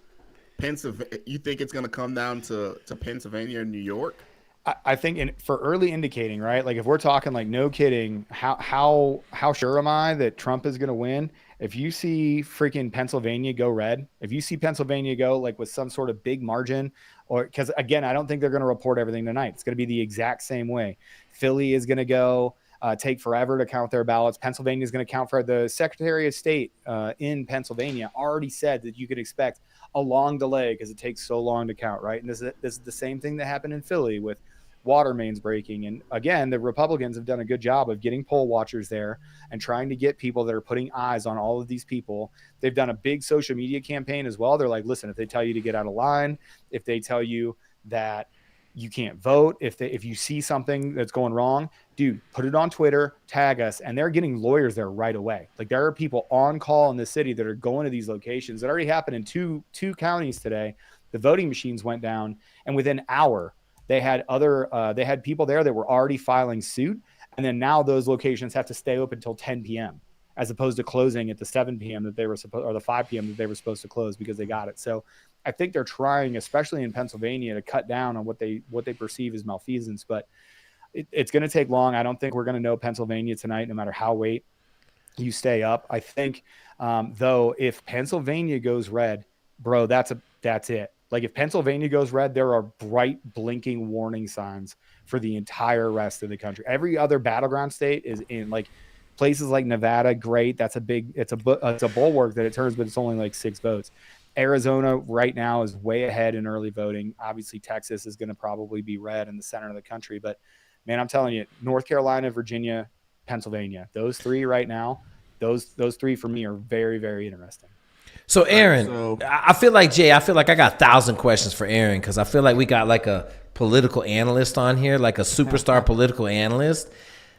Pennsylvania, you think it's going to come down to Pennsylvania and New York? I think for early indicating, right? Like if we're talking like no kidding, how sure am I that Trump is going to win? If you see freaking Pennsylvania go red, if you see Pennsylvania go like with some sort of big margin, or because again, I don't think they're going to report everything tonight. It's going to be the exact same way. Philly is going to go take forever to count their ballots. Pennsylvania is going to count for the Secretary of State in Pennsylvania already said that you could expect a long delay because it takes so long to count, right? And this is the same thing that happened in Philly with water mains breaking. And again, the Republicans have done a good job of getting poll watchers there and trying to get people that are putting eyes on all of these people. They've done a big social media campaign as well. They're like, listen, if they tell you to get out of line, if they tell you that you can't vote, if you see something that's going wrong, dude, put it on Twitter, tag us. And they're getting lawyers there right away. Like there are people on call in the city that are going to these locations. That already happened in two counties today. The voting machines went down, and within an hour, they had people there that were already filing suit. And then now those locations have to stay open until 10 p.m. as opposed to closing at the 7 p.m. that they were supposed, or the 5 p.m. that they were supposed to close because they got it. So I think they're trying, especially in Pennsylvania, to cut down on what they perceive as malfeasance, but it's going to take long. I don't think we're going to know Pennsylvania tonight, no matter how late you stay up. I think, though, if Pennsylvania goes red, bro, that's it. Like if Pennsylvania goes red, there are bright blinking warning signs for the entire rest of the country. Every other battleground state is in like places like Nevada. Great. It's a bulwark that it turns, but it's only like 6 votes. Arizona right now is way ahead in early voting. Obviously Texas is going to probably be red in the center of the country, but man, I'm telling you, North Carolina, Virginia, Pennsylvania, those 3 right now, those 3 for me are very, very interesting. So Aaron, I feel like I got 1,000 questions for Aaron because I feel like we got like a political analyst on here, like a superstar political analyst.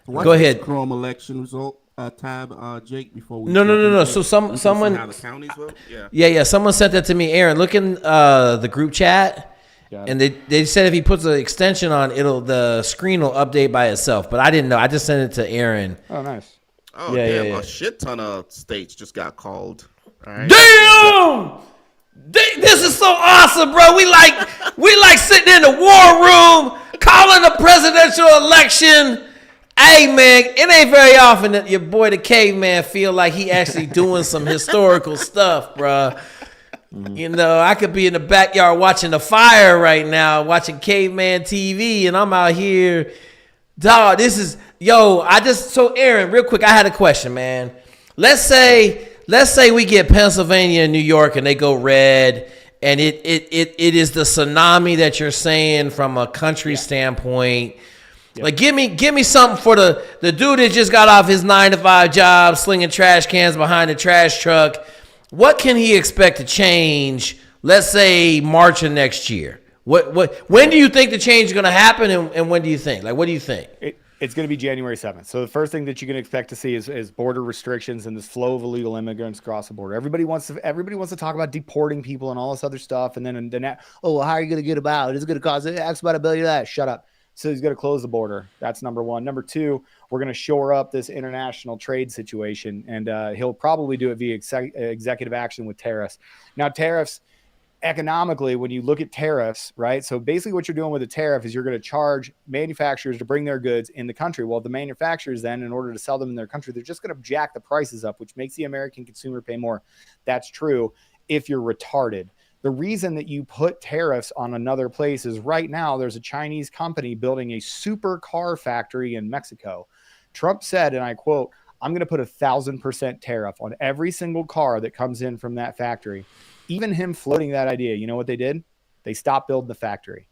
Go ahead. Chrome election result tab, Jake. Before we no. So someone how the counties vote? Yeah. Someone sent that to me. Aaron, look in the group chat, and they said if he puts an extension on, the screen will update by itself. But I didn't know. I just sent it to Aaron. Oh, nice. Oh, yeah, damn! Yeah. A shit ton of states just got called. Right. Damn! This is so awesome, bro. We like sitting in the war room, calling the presidential election. Hey, man, it ain't very often that your boy the caveman feel like he actually doing some historical stuff, bro. You know, I could be in the backyard watching the fire right now, watching caveman TV, and I'm out here. Dog, so Aaron, real quick, I had a question, man. Let's say we get Pennsylvania and New York and they go red, and it is the tsunami that you're saying from a country standpoint. Yep. Like, give me something for the dude that just got off his 9-to-5 job, slinging trash cans behind the trash truck. What can he expect to change, let's say, March of next year? When do you think the change is going to happen, and when do you think? Like, what do you think? It's going to be January 7th. So the first thing that you can expect to see is border restrictions and this flow of illegal immigrants across the border. Everybody wants to talk about deporting people and all this other stuff. And then how are you going to get about it? It's going to cost X about $1 billion. Shut up. So he's going to close the border. That's number one. Number two, we're going to shore up this international trade situation. And he'll probably do it via executive action with tariffs. Now, tariffs, economically, when you look at tariffs, right? So basically what you're doing with a tariff is you're going to charge manufacturers to bring their goods in the country. Well, the manufacturers then, in order to sell them in their country, they're just going to jack the prices up, which makes the American consumer pay more. That's true if you're retarded. The reason that you put tariffs on another place is right now there's a Chinese company building a super car factory in Mexico. Trump said, and I quote, "I'm going to put 1,000% tariff on every single car that comes in from that factory." Even him floating that idea, you know what they did? They stopped building the factory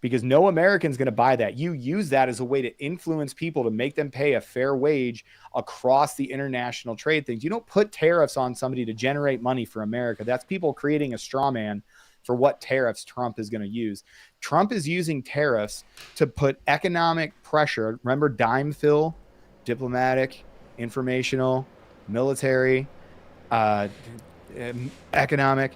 because no American's going to buy that. You use that as a way to influence people to make them pay a fair wage across the international trade things. You don't put tariffs on somebody to generate money for America. That's people creating a straw man for what tariffs Trump is going to use. Trump is using tariffs to put economic pressure. Remember dime fill, diplomatic, informational, military, economic,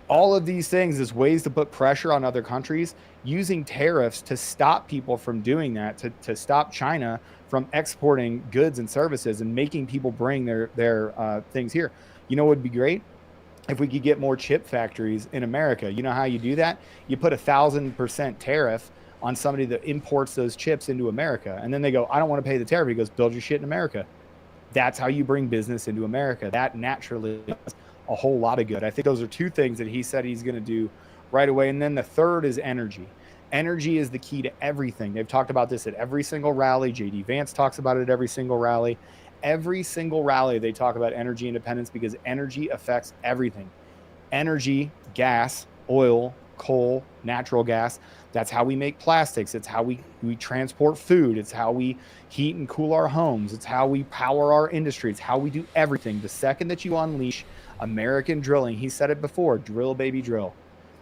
all of these things is ways to put pressure on other countries using tariffs to stop people from doing that, to stop China from exporting goods and services and making people bring their things here. You know what would be great? If we could get more chip factories in America. You know how you do that? You put 1,000% tariff on somebody that imports those chips into America. And then they go, I don't want to pay the tariff. He goes, build your shit in America. That's how you bring business into America. That naturally does a whole lot of good. I think those are two things that he said he's going to do right away. And then the third is energy. Energy is the key to everything. They've talked about this at every single rally. JD Vance talks about it at every single rally. Every single rally, they talk about energy independence because energy affects everything. Energy, gas, oil, coal, natural gas. That's how we make plastics. It's how we transport food. It's how we heat and cool our homes. It's how we power our industry. It's how we do everything. The second that you unleash American drilling, he said it before, drill, baby, drill.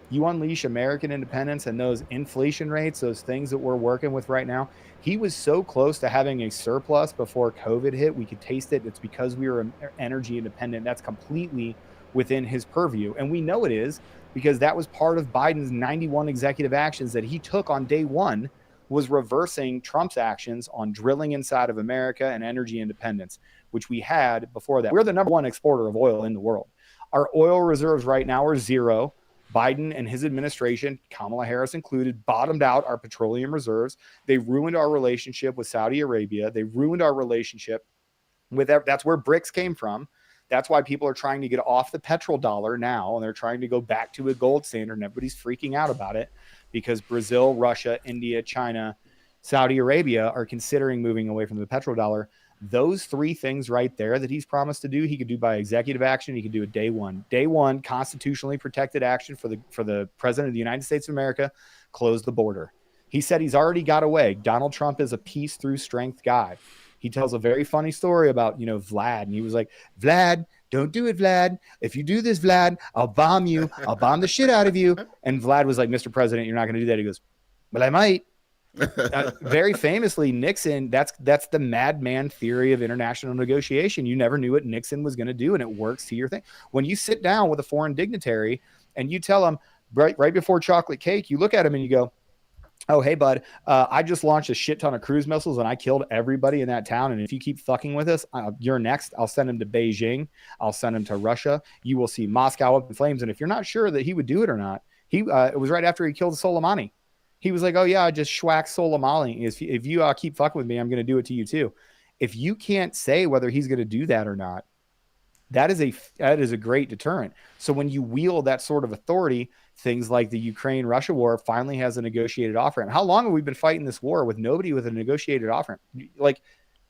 You unleash American independence and those inflation rates, those things that we're working with right now. He was so close to having a surplus before COVID hit. We could taste it. It's because we were energy independent. That's completely within his purview. And we know it is because that was part of Biden's 91 executive actions that he took on day one, was reversing Trump's actions on drilling inside of America and energy independence, which we had before that. We're the number one exporter of oil in the world. Our oil reserves right now are zero. Biden and his administration, Kamala Harris included, bottomed out our petroleum reserves. They ruined our relationship with Saudi Arabia. They ruined our relationship with that. That's where BRICS came from. That's why people are trying to get off the petrodollar now, and they're trying to go back to a gold standard, and everybody's freaking out about it because Brazil, Russia, India, China, Saudi Arabia are considering moving away from the petrodollar. Those three things right there that he's promised to do, he could do by executive action. He could do it day one. Day one, constitutionally protected action for the president of the United States of America, close the border. He said he's already got away. Donald Trump is a peace through strength guy. He tells a very funny story about, Vlad. And he was like, Vlad, don't do it, Vlad. If you do this, Vlad, I'll bomb you. I'll bomb the shit out of you. And Vlad was like, Mr. President, you're not going to do that. He goes, well, I might. Very famously, Nixon, that's the madman theory of international negotiation. You never knew what Nixon was going to do, and it works to your thing. When you sit down with a foreign dignitary and you tell them right before chocolate cake, you look at him and you go, oh, hey, bud, I just launched a shit ton of cruise missiles and I killed everybody in that town. And if you keep fucking with us, you're next. I'll send him to Beijing. I'll send him to Russia. You will see Moscow up in flames. And if you're not sure that he would do it or not, it was right after he killed Soleimani. He was like, oh, yeah, I just schwacked Soleimani. If you keep fucking with me, I'm going to do it to you, too. If you can't say whether he's going to do that or not, that is a great deterrent. So when you wield that sort of authority, things like the Ukraine-Russia war finally has a negotiated off-ramp. How long have we been fighting this war with nobody with a negotiated off-ramp? Like,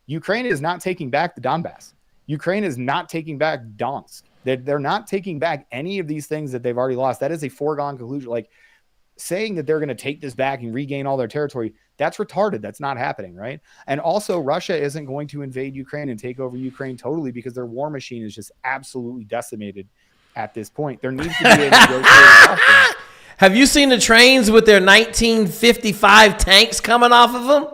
Ukraine is not taking back the Donbass. Ukraine is not taking back Donetsk. They're not taking back any of these things that they've already lost. That is a foregone conclusion. Like, saying that they're going to take this back and regain all their territory, That's retarded. That's not happening, right? And also, Russia isn't going to invade Ukraine and take over Ukraine totally because their war machine is just absolutely decimated at this point. There needs to be a negotiated offer. Have you seen the trains with their 1955 tanks coming off of them?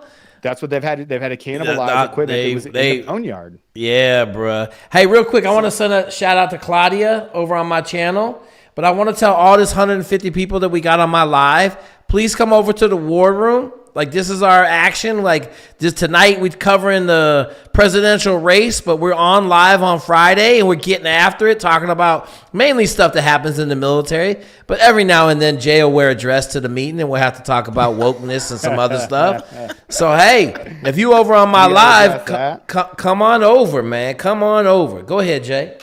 That's what they've had. They've had to cannibalize equipment that was in the boneyard. Yeah, bruh. Hey, real quick, I want to send a shout out to Claudia over on my channel. But I want to tell all this 150 people that we got on my live, please come over to the war room. Like, this is our action. Like, this tonight we're covering the presidential race, but we're on live on Friday, and we're getting after it, talking about mainly stuff that happens in the military. But every now and then, Jay will wear a dress to the meeting, and we'll have to talk about wokeness and some other stuff. So, hey, if you over on my live, come on over, man. Come on over. Go ahead, Jay.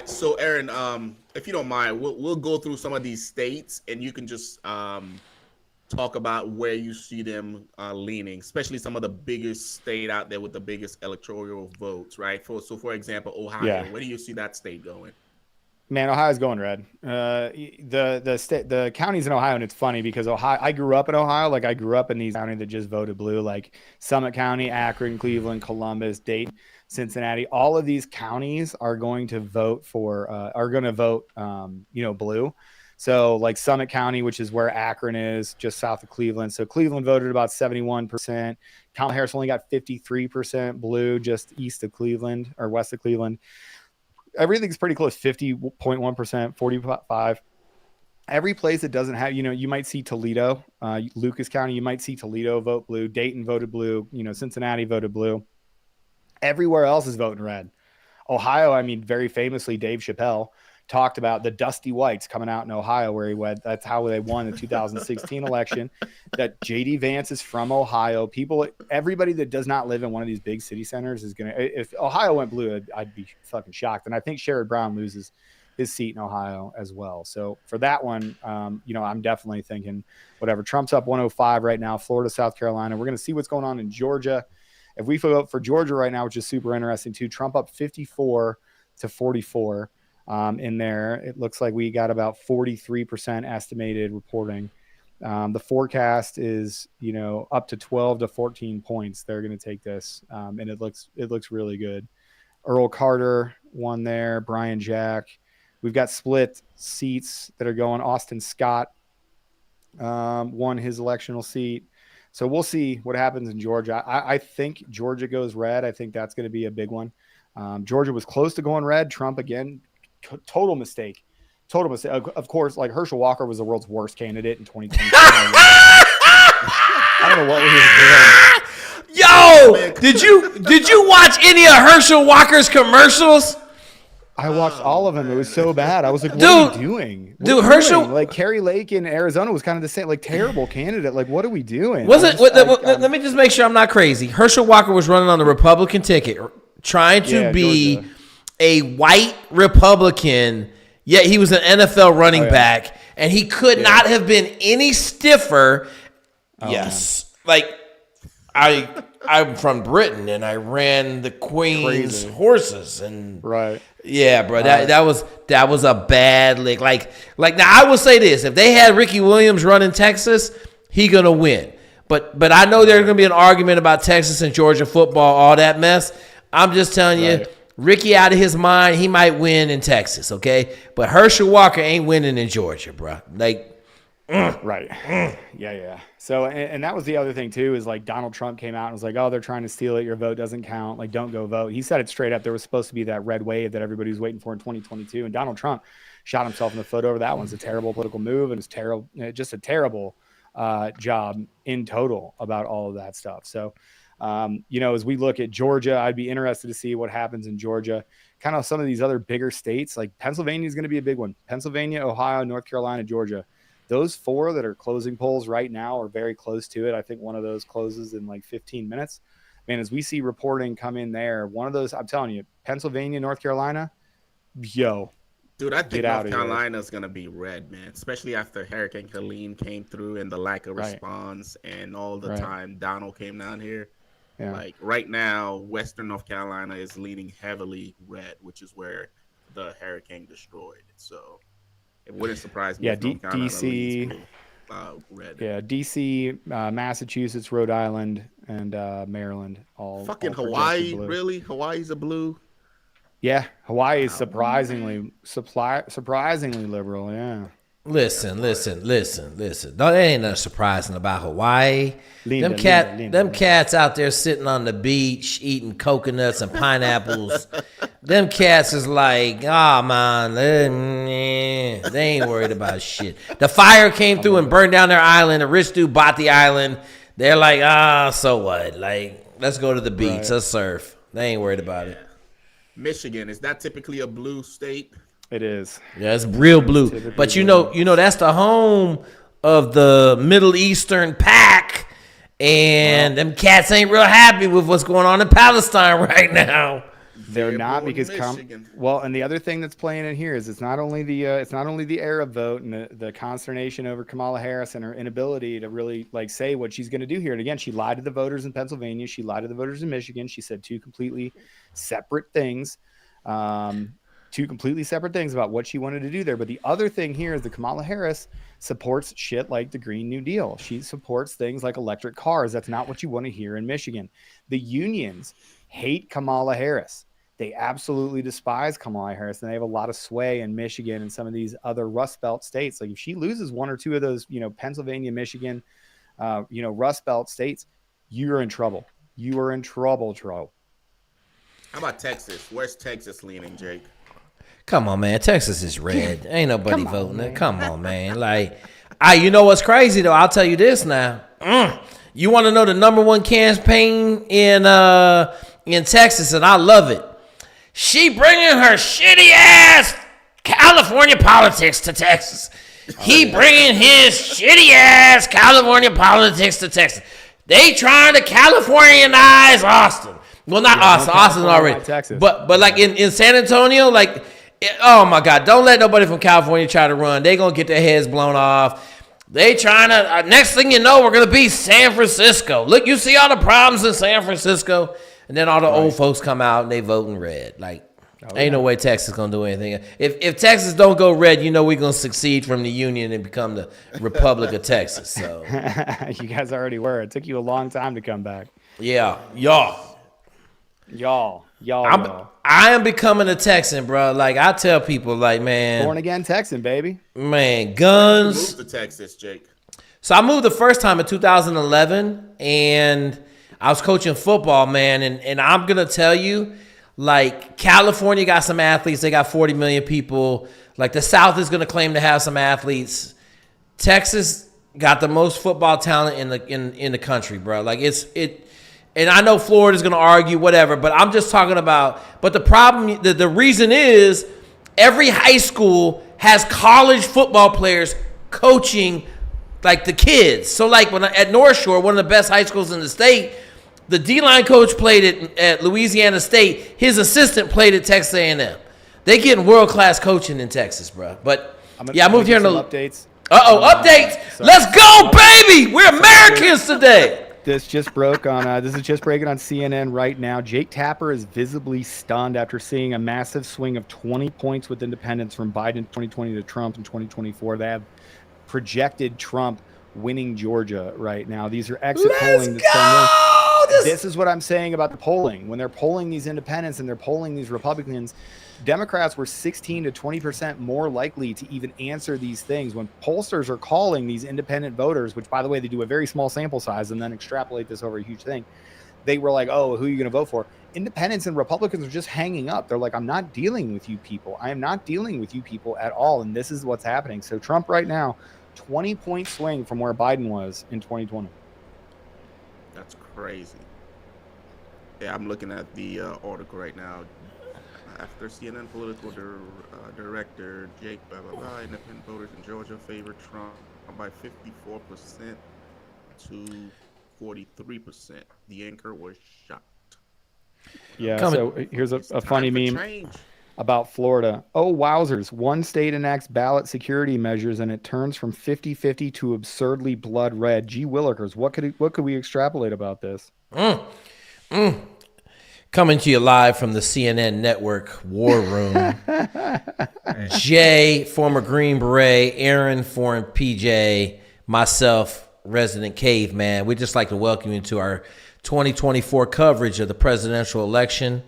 So, Aaron, if you don't mind, we'll go through some of these states, and you can just talk about where you see them leaning, especially some of the biggest state out there with the biggest electoral votes, right? For example, Ohio. Where do you see that state going? Man, Ohio's going red. The counties in Ohio, and it's funny because Ohio. I grew up in Ohio. Like, I grew up in these counties that just voted blue, like Summit County, Akron, Cleveland, Columbus, Dayton, Cincinnati. All of these counties are going to vote blue. So, like Summit County, which is where Akron is, just south of Cleveland. So Cleveland voted about 71%. Kamala Harris only got 53% blue, just east of Cleveland or west of Cleveland. Everything's pretty close, 50.1%, 45. Every place that doesn't have, you might see Toledo, Lucas County, you might see Toledo vote blue. Dayton voted blue. Cincinnati voted blue. Everywhere else is voting red. Ohio, I mean, very famously, Dave Chappelle talked about the Dusty Whites coming out in Ohio where he went. That's how they won the 2016 election. That J.D. Vance is from Ohio. Everybody that does not live in one of these big city centers is going to – if Ohio went blue, I'd be fucking shocked. And I think Sherrod Brown loses his seat in Ohio as well. So for that one, I'm definitely thinking whatever. Trump's up 105 right now, Florida, South Carolina. We're going to see what's going on in Georgia. If we vote for Georgia right now, which is super interesting too, Trump up 54-44 in there. It looks like we got about 43% estimated reporting. The forecast is, up to 12 to 14 points. They're going to take this, and it looks really good. Earl Carter won there. Brian Jack. We've got split seats that are going. Austin Scott won his electional seat. So we'll see what happens in Georgia. I think Georgia goes red. I think that's going to be a big one. Georgia was close to going red. Trump again, total mistake. Of course, like Herschel Walker was the world's worst candidate in 2020. I don't know what he was Yo, doing. did you watch any of Herschel Walker's commercials? I watched all of them. It was so bad. I was like, what are we doing? Herschel, like Kerry Lake in Arizona was kind of the same, like terrible candidate. Like, what are we doing? Let me just make sure I'm not crazy. Herschel Walker was running on the Republican ticket, trying to be Georgia. A white Republican, yet he was an NFL running back, and he could not have been any stiffer. Yes. Man. Like, I'm from Britain, and I ran the Queen's horses, and right. Yeah, bro, that was a bad lick. Like now, I will say this: if they had Ricky Williams running Texas, he gonna win. But I know there's gonna be an argument about Texas and Georgia football, all that mess. I'm just telling you, Ricky out of his mind, he might win in Texas, okay? But Herschel Walker ain't winning in Georgia, bro. Like, right. Yeah. So, and that was the other thing too, is like Donald Trump came out and was like, oh, they're trying to steal it. Your vote doesn't count. Like, don't go vote. He said it straight up. There was supposed to be that red wave that everybody was waiting for in 2022. And Donald Trump shot himself in the foot over that. One's a terrible political move. And it's terrible, just a terrible job in total about all of that stuff. So, as we look at Georgia, I'd be interested to see what happens in Georgia. Kind of some of these other bigger states, like Pennsylvania is going to be a big one. Pennsylvania, Ohio, North Carolina, Georgia. Those four that are closing polls right now are very close to it. I think one of those closes in like 15 minutes. Man, as we see reporting come in there, one of those, I'm telling you, Pennsylvania, North Carolina, yo. Dude, I think North Carolina is going to be red, man, especially after Hurricane Helene came through and the lack of response and all the time Donald came down here. Yeah. Like right now, Western North Carolina is leaning heavily red, which is where the hurricane destroyed. So it wouldn't surprise me. Yeah, DC. red. Yeah, D.C., Massachusetts, Rhode Island, and Maryland. Fucking all Hawaii, blue. really? Hawaii's a blue? Yeah, Hawaii is surprisingly liberal. Yeah. Listen. No, there ain't nothing surprising about Hawaii. Them cats out there sitting on the beach eating coconuts and pineapples. Them cats is like, man, they ain't worried about shit. The fire came through and burned down their island. The rich dude bought the island. They're like, so what? Like, let's go to the beach. Right. Let's surf. They ain't worried about it. Michigan, is that typically a blue state? It is. Yeah, it's real blue. But you know that's the home of the Middle Eastern pack, and them cats ain't real happy with what's going on in Palestine right now. They're not because and the other thing that's playing in here is it's not only the Arab vote and the consternation over Kamala Harris and her inability to really like say what she's going to do here. And again, she lied to the voters in Pennsylvania. She lied to the voters in Michigan. She said two completely separate things. Two completely separate things about what she wanted to do there. But the other thing here is that Kamala Harris supports shit like the Green New Deal. She supports things like electric cars. That's not what you want to hear in Michigan. The unions hate Kamala Harris. They absolutely despise Kamala Harris, and they have a lot of sway in Michigan and some of these other Rust Belt states. Like if she loses one or two of those, Pennsylvania, Michigan, Rust Belt states, you're in trouble. You are in trouble. How about Texas? Where's Texas leaning, Jake? Come on, man. Texas is red. Ain't nobody voting it. Come on, man. Like, you know what's crazy though? I'll tell you this now. You want to know the number one campaign in Texas, and I love it. She bringing her shitty ass California politics to Texas. He bringing his shitty ass California politics to Texas. They trying to Californianize Austin. Well, not Austin. Austin already. Texas. But like in San Antonio, like, oh my God, don't let nobody from California try to run. They gonna get their heads blown off. They trying to. Next thing you know, we're gonna be San Francisco. Look, you see all the problems in San Francisco, and then all the old folks come out and they voting red. Like, ain't no way Texas gonna do anything. If Texas don't go red, you know we gonna succeed from the Union and become the Republic of Texas. So you guys already were. It took you a long time to come back. Yeah, y'all. I am becoming a Texan, bro. Like I tell people, like, man, born again Texan, baby. Man, guns. You moved to Texas, Jake. So I moved the first time in 2011, and I was coaching football, man. And I'm gonna tell you, like, California got some athletes. They got 40 million people. Like the South is gonna claim to have some athletes. Texas got the most football talent in the country, bro. Like it. And I know Florida's going to argue, whatever, but I'm just talking about, but the problem, the reason is every high school has college football players coaching like the kids. So like at North Shore, one of the best high schools in the state, the D-line coach played at Louisiana State. His assistant played at Texas A&M. They getting world-class coaching in Texas, bro. But I moved here in the updates. Updates. Let's go, baby. We're Americans today. This is just breaking on CNN right now. Jake Tapper is visibly stunned after seeing a massive swing of 20 points with independents from Biden 2020 to Trump in 2024. They have projected Trump winning Georgia right now. These are exit polling. This is what I'm saying about the polling. When they're polling these independents and they're polling these Republicans, Democrats were 16 to 20% more likely to even answer these things. When pollsters are calling these independent voters, which, by the way, they do a very small sample size and then extrapolate this over a huge thing, they were like, oh, who are you going to vote for? Independents and Republicans are just hanging up. They're like, I'm not dealing with you people. I am not dealing with you people at all. And this is what's happening. So Trump right now, 20-point swing from where Biden was in 2020. That's crazy. Yeah, I'm looking at the article right now. After CNN political director Jake independent voters in Georgia favored Trump by 54% to 43%. The anchor was shocked. Yeah, so here's a funny meme about Florida. Oh, wowzers. One state enacts ballot security measures and it turns from 50-50 to absurdly blood red. Gee willikers, what could we extrapolate about this? Coming to you live from the CNN network war room. Jay, former Green Beret, Aaron, former PJ, myself, Resident Caveman. We'd just like to welcome you to our 2024 coverage of the presidential election.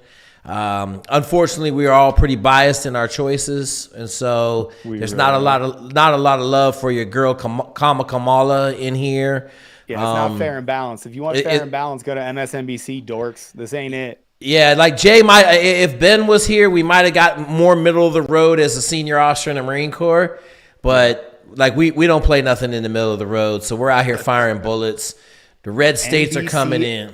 Unfortunately, we are all pretty biased in our choices, and so there's not a lot of love for your girl Kamala in here. Yeah, it's not fair and balanced. If you want fair and balanced, go to MSNBC, dorks. This ain't it. Yeah, like Jay might. If Ben was here, we might have got more middle of the road as a senior officer in the Marine Corps, but like we don't play nothing in the middle of the road, so we're out here firing bullets. The red states are coming in.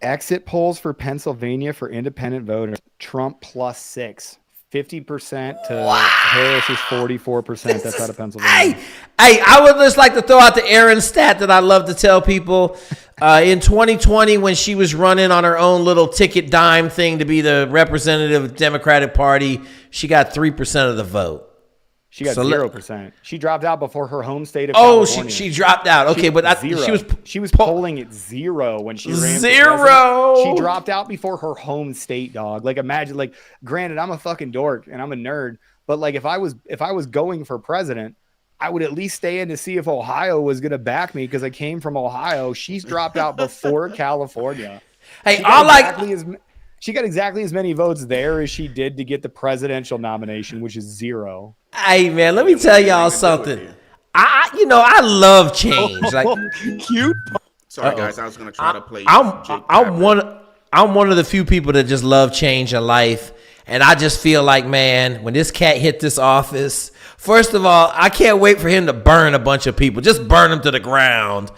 Exit polls for Pennsylvania for independent voters: Trump +6, 50% to Harris is 44%. That's out of Pennsylvania. Hey, I would just like to throw out the Aaron stat that I love to tell people. In 2020, when she was running on her own little ticket dime thing to be the representative of the Democratic Party, she got 3% of the vote. She got 0%. She dropped out before her home state of California. She dropped out. Okay, she was polling at 0 when she ran. 0. She dropped out before her home state, dog. Like imagine, like granted, I'm a fucking dork and I'm a nerd, but like if I was going for president, I would at least stay in to see if Ohio was going to back me because I came from Ohio. She's dropped out before California. Hey, she got exactly as many votes there as she did to get the presidential nomination, which is 0. Hey man, let me tell y'all something. I love change. Like cute. Sorry guys, I was gonna try to play. I'm one of the few people that just love change in life, and I just feel like, man, when this cat hit this office, first of all, I can't wait for him to burn a bunch of people. Just burn them to the ground.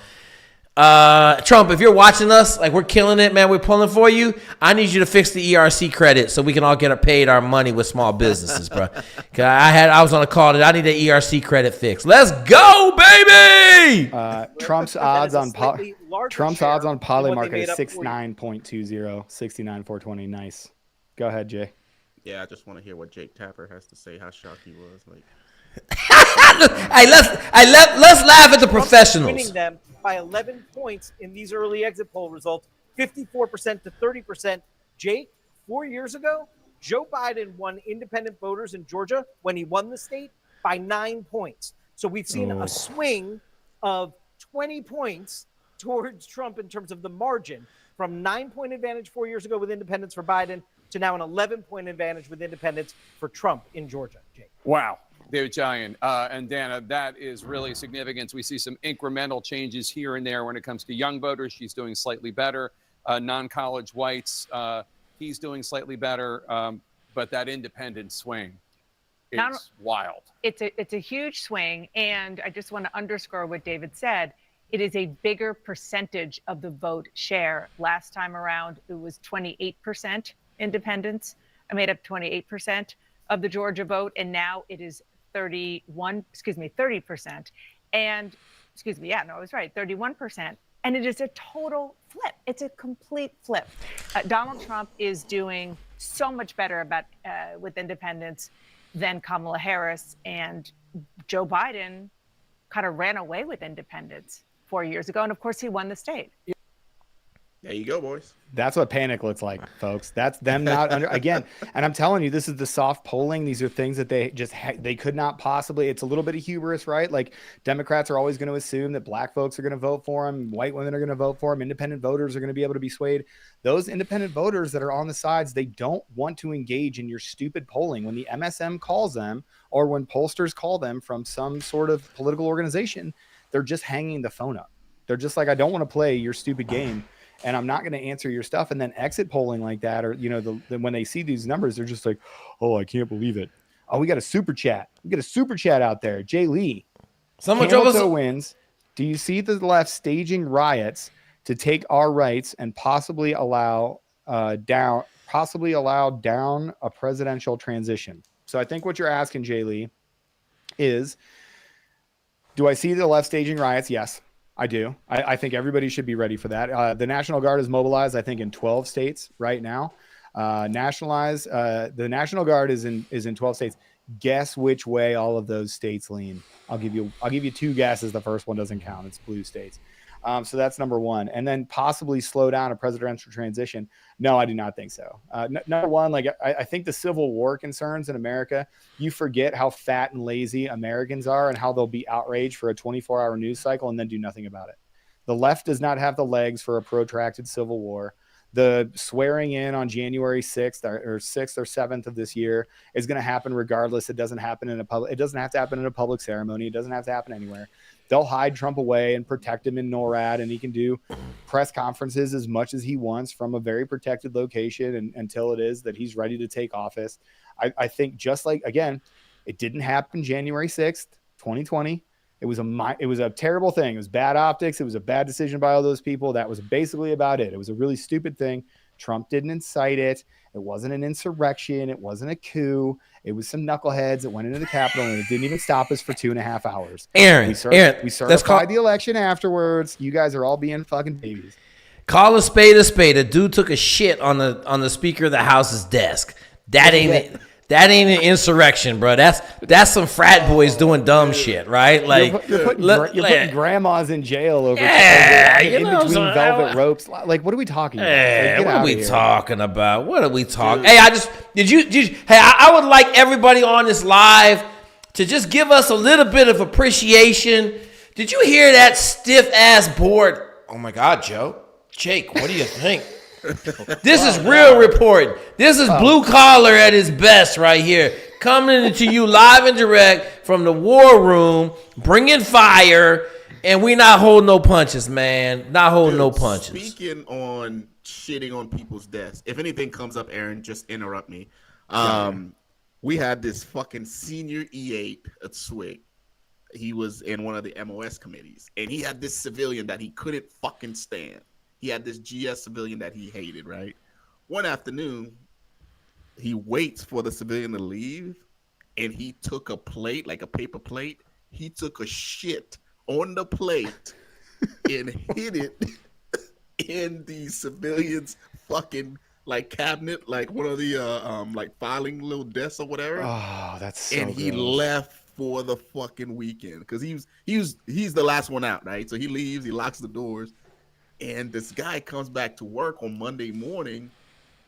Trump, if you're watching us, like we're killing it, man, we're pulling for you. I need you to fix the ERC credit so we can all get paid our money with small businesses, bro. Cause I was on a call that I need the ERC credit fixed. Let's go, baby. Trump's odds on Polymarket is 69.20, 69,420. Nice. Go ahead, Jay. Yeah, I just want to hear what Jake Tapper has to say. How shocked he was. Like, let's laugh at the professionals. Winning them by 11 points in these early exit poll results, 54% to 30%. Jake, 4 years ago, Joe Biden won independent voters in Georgia when he won the state by 9 points. So we've seen a swing of 20 points towards Trump in terms of the margin, from 9-point advantage 4 years ago with independents for Biden to now an 11-point advantage with independents for Trump in Georgia. Jake. Wow. David Giant and Dana, that is really significant. We see some incremental changes here and there when it comes to young voters. She's doing slightly better. Non-college whites, he's doing slightly better. But that independent swing is wild. It's a huge swing. And I just want to underscore what David said. It is a bigger percentage of the vote share. Last time around, it was 28% independents. I made up 28% of the Georgia vote. And now it is 30%. And I was right, 31%. And it is a total flip. It's a complete flip. Donald Trump is doing so much better with independents than Kamala Harris, and Joe Biden kind of ran away with independents 4 years ago. And of course he won the state. There you go, boys. That's what panic looks like, folks. That's them not under again. And I'm telling you, this is the soft polling. These are things that they just they could not possibly. It's a little bit of hubris, right? Like Democrats are always going to assume that black folks are going to vote for them, white women are going to vote for them, independent voters are going to be able to be swayed. Those independent voters that are on the sides, they don't want to engage in your stupid polling. When the MSM calls them, or when pollsters call them from some sort of political organization, they're just hanging the phone up. They're just like, I don't want to play your stupid game. And I'm not going to answer your stuff. And then exit polling like that, or, when they see these numbers, they're just like, oh, I can't believe it. Oh, we got a super chat. We got a super chat out there. Jay Lee. Someone drove us. Wins. Do you see the left staging riots to take our rights and possibly allow down a presidential transition? So I think what you're asking, Jay Lee, is, do I see the left staging riots? Yes. I do. I think everybody should be ready for that. The National Guard is mobilized, I think, in 12 states right now. The National Guard is in 12 states. Guess which way all of those states lean. I'll give you two guesses. The first one doesn't count. It's blue states. So that's number one. And then possibly slow down a presidential transition. No, I do not think so. Number one, like I think the Civil War concerns in America, you forget how fat and lazy Americans are and how they'll be outraged for a 24-hour news cycle and then do nothing about it. The left does not have the legs for a protracted civil war. The swearing in on January 6th or 6th or 7th of this year is going to happen regardless. It doesn't happen in a public. It doesn't have to happen in a public ceremony. It doesn't have to happen anywhere. They'll hide Trump away and protect him in NORAD, and he can do press conferences as much as he wants from a very protected location until it is that he's ready to take office. I think just like, again, it didn't happen January 6th, 2020. It was a terrible thing. It was bad optics. It was a bad decision by all those people. That was basically about it. It was a really stupid thing. Trump didn't incite it. It wasn't an insurrection. It wasn't a coup. It was some knuckleheads that went into the Capitol, and it didn't even stop us for 2.5 hours. Aaron, we certified the election afterwards. You guys are all being fucking babies. Call a spade a spade. A dude took a shit on the Speaker of the House's desk. That ain't an insurrection, bro. That's some frat boys doing dumb shit, right? Like you're putting grandmas in jail over in between velvet ropes. Like, what are we talking about? What are we talking about? What are we talking? Hey, I would like everybody on this live to just give us a little bit of appreciation. Did you hear that stiff ass board? Oh my God, Jake, what do you think? This is real reporting. This is blue collar at its best right here. Coming to you live and direct from the war room, bringing fire, and we not holding no punches, man. Not holding no punches. Speaking on shitting on people's desks, if anything comes up, Aaron, just interrupt me. We had this fucking senior E8 at SWIG. He was in one of the MOS committees, and he had this civilian that he couldn't fucking stand. He had this GS civilian that he hated, right? One afternoon, he waits for the civilian to leave, and he took a plate, like a paper plate. He took a shit on the plate and hid it in the civilian's fucking like cabinet, like one of the like filing little desks or whatever. Oh, that's so and he left for the fucking weekend because he's the last one out, right? So he leaves, he locks the doors. And this guy comes back to work on Monday morning,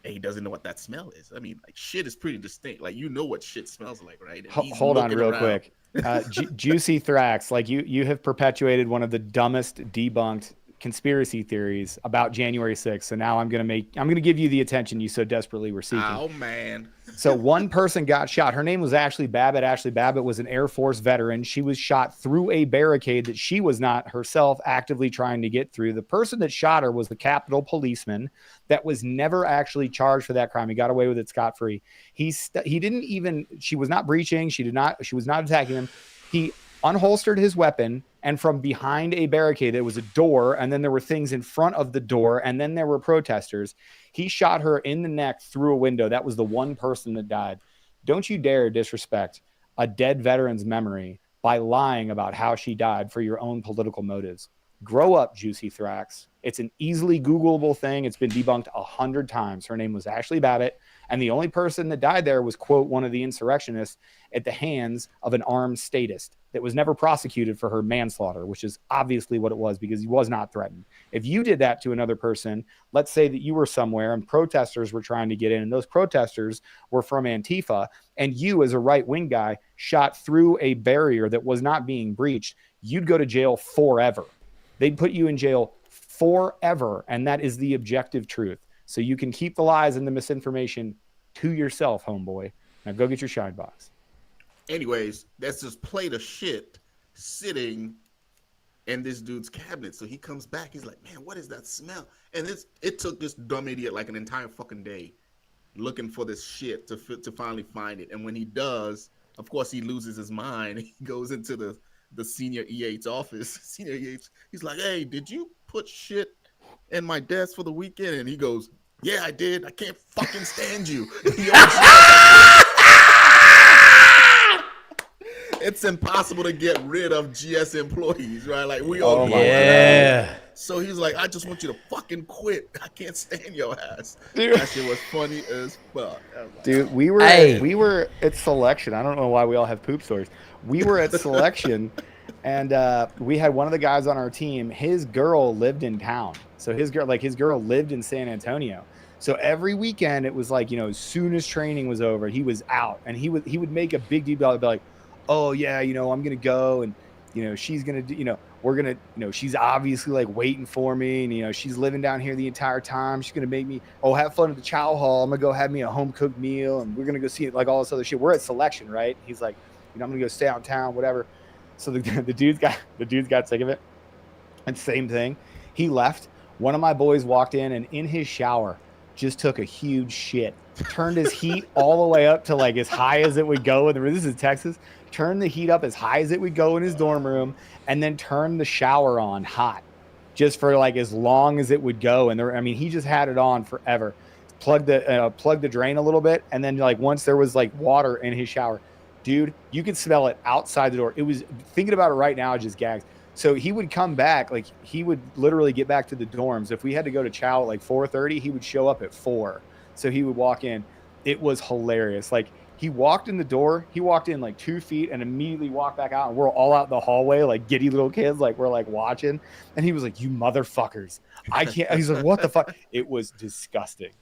and he doesn't know what that smell is. I mean, like, shit is pretty distinct. Like, you know what shit smells like, right? Hold on real quick. JuicyThrax, like you have perpetuated one of the dumbest debunked conspiracy theories about January 6th. So now I'm going to give you the attention you so desperately were seeking. Oh, man. So one person got shot. Her name was Ashley Babbitt. Ashley Babbitt was an Air Force veteran. She was shot through a barricade that she was not herself actively trying to get through. The person that shot her was the Capitol policeman that was never actually charged for that crime. He got away with it scot-free. He didn't even, she was not breaching. She was not attacking him. He unholstered his weapon, and from behind a barricade, there was a door, and then there were things in front of the door, and then there were protesters. He shot her in the neck through a window. That was the one person that died. Don't you dare disrespect a dead veteran's memory by lying about how she died for your own political motives. Grow up, JuicyThrax. It's an easily Googleable thing. It's been debunked 100 times. Her name was Ashley Babbitt, and the only person that died there was, quote, one of the insurrectionists at the hands of an armed statist that was never prosecuted for her manslaughter, which is obviously what it was because he was not threatened. If you did that to another person, let's say that you were somewhere and protesters were trying to get in, and those protesters were from Antifa, and you as a right-wing guy shot through a barrier that was not being breached, you'd go to jail forever. They'd put you in jail forever, and that is the objective truth. So you can keep the lies and the misinformation to yourself, homeboy. Now go get your shine box. Anyways, that's this plate of shit sitting in this dude's cabinet. So he comes back. He's like, man, what is that smell? And it took this dumb idiot like an entire fucking day looking for this shit to finally find it. And when he does, of course, he loses his mind. He goes into the senior E8's office. Senior E8, he's like, hey, did you put shit in my desk for the weekend? And he goes, yeah, I did. I can't fucking stand you. It's impossible to get rid of GS employees, right? Like we all know that. So he's like, I just want you to fucking quit. I can't stand your ass. Dude. That shit was funny as fuck. Dude, we were at selection. I don't know why we all have poop stories. We were at selection And we had one of the guys on our team, his girl lived in town. So his girl lived in San Antonio. So every weekend it was like, as soon as training was over, he was out, and he would make a big deal about it, be like, oh yeah, I'm going to go, and she's going to do, we're going to, she's obviously like waiting for me, and she's living down here the entire time. She's going to make me, have fun at the chow hall. I'm going to go have me a home cooked meal, and we're going to go see it, like all this other shit. We're at selection, right? He's like, I'm going to go stay out in town, whatever. So the dude's got sick of it. And same thing. He left. One of my boys walked in his shower, just took a huge shit, turned his heat all the way up to like as high as it would go. This is Texas. Turned the heat up as high as it would go in his dorm room, and then turned the shower on hot just for like as long as it would go. And he just had it on forever. Plugged the drain a little bit, and then like once there was like water in his shower, dude, you could smell it outside the door. It was, thinking about it right now, it just gags. So he would come back, like he would literally get back to the dorms. If we had to go to chow at like 4:30, he would show up at 4. So he would walk in. It was hilarious. Like he walked in the door, he walked in like 2 feet and immediately walked back out. And we're all out in the hallway, like giddy little kids, like we're like watching. And he was like, you motherfuckers. I can't. He's like, what the fuck? It was disgusting.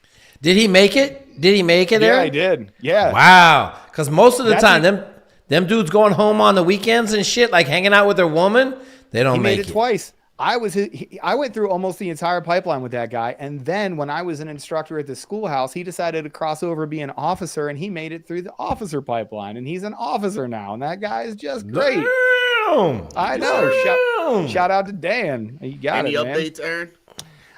Did he make it? Did he make it there? Yeah, I did. Yeah. Wow. Because most of the time, them dudes going home on the weekends and shit, like hanging out with their woman, they don't make it. He made it twice. I went through almost the entire pipeline with that guy. And then when I was an instructor at the schoolhouse, he decided to cross over, be an officer, and he made it through the officer pipeline. And he's an officer now. And that guy is just great. Damn. I know. Shout out to Dan. You got Any it, man. updates, Aaron?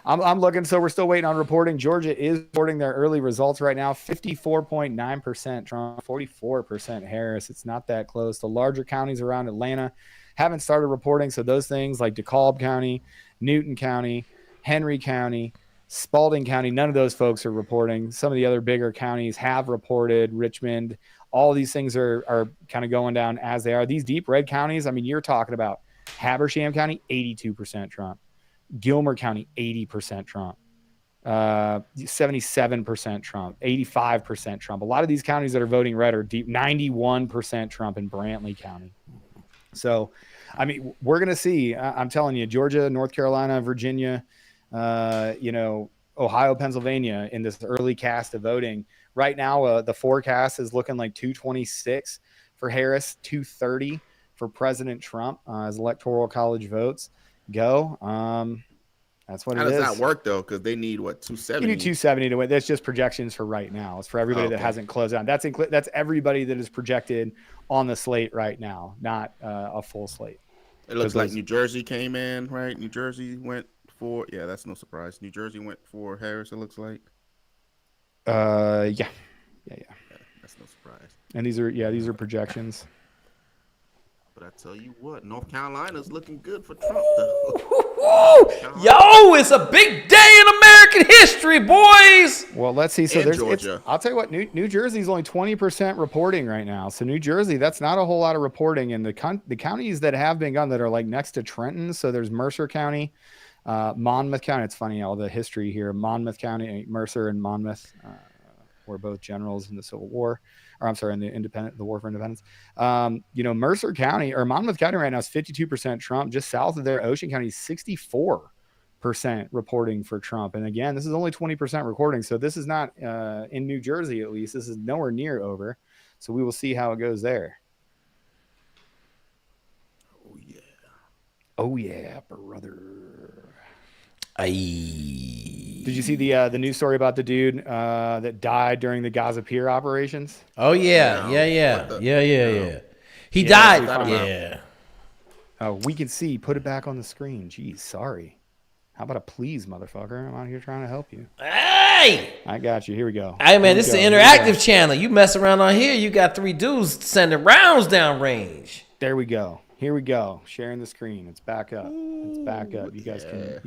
I'm looking. So we're still waiting on reporting. Georgia is reporting their early results right now. 54.9% Trump, 44% Harris. It's not that close. The larger counties around Atlanta haven't started reporting. So those things like DeKalb County, Newton County, Henry County, Spalding County, none of those folks are reporting. Some of the other bigger counties have reported. Richmond, all these things are kind of going down as they are. These deep red counties, you're talking about Habersham County, 82% Trump. Gilmer County, 80% Trump, 77% Trump, 85% Trump. A lot of these counties that are voting red are deep, 91% Trump in Brantley County. So, we're going to see, I'm telling you, Georgia, North Carolina, Virginia, Ohio, Pennsylvania in this early cast of voting. Right now, the forecast is looking like 226 for Harris, 230 for President Trump as Electoral College votes go. That's what it is. How does that work though? Because they need 270. You need 270 to win. That's just projections for right now. It's for everybody that hasn't closed out. That's everybody that is projected on the slate right now, not a full slate. It looks like New Jersey came in, right? New Jersey went for that's no surprise. New Jersey went for Harris. It looks like. Yeah. That's no surprise. And these are projections. But I tell you what, North Carolina's looking good for Trump, though. Yo, it's a big day in American history, boys. Well, let's see. So there's Georgia. I'll tell you what, New Jersey's only 20% reporting right now. So New Jersey, that's not a whole lot of reporting. And the counties that have been gone that are like next to Trenton. So there's Mercer County, Monmouth County. It's funny, all the history here. Monmouth County, Mercer and Monmouth were both generals in the Civil War. Or I'm sorry, in the War for Independence. Mercer County or Monmouth County right now is 52% Trump. Just south of there, Ocean County is 64% reporting for Trump. And again, this is only 20% recording. So this is not in New Jersey, at least. This is nowhere near over. So we will see how it goes there. Oh yeah, brother. Did you see the news story about the dude that died during the Gaza Pier operations? Oh yeah. He died. Yeah. Oh, we can see. Put it back on the screen. Jeez, sorry. How about a please, motherfucker? I'm out here trying to help you. Hey! I got you. Here we go. Hey, man, this is an interactive channel. You mess around on here, you got 3 dudes sending rounds down range. There we go. Here we go. Sharing the screen. It's back up. It's back up. You guys can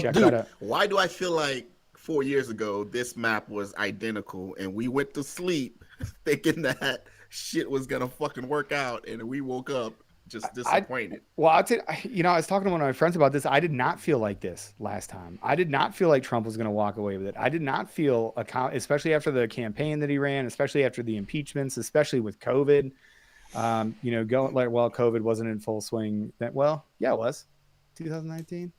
check that out. Why do I feel like 4 years ago this map was identical and we went to sleep thinking that shit was gonna fucking work out, and we woke up just disappointed. I was talking to one of my friends about this. I did not feel like this last time. I did not feel like Trump was going to walk away with it. I did not feel, especially after the campaign that he ran, especially after the impeachments, especially with COVID. Going like, well, COVID wasn't in full swing. It was 2019.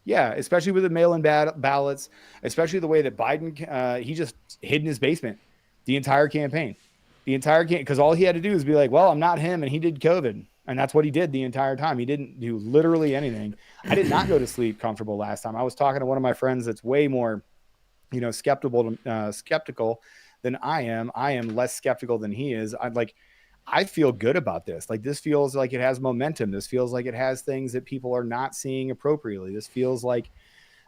Yeah, especially with the mail-in ballots, especially the way that Biden, he just hid in his basement the entire campaign. Because all he had to do was be like, well, I'm not him, and he did COVID. And that's what he did the entire time. He didn't do literally anything. I did not go to sleep comfortable last time. I was talking to one of my friends that's way more, skeptical than I am. I am less skeptical than he is. I feel good about this. Like, this feels like it has momentum. This feels like it has things that people are not seeing appropriately. This feels like,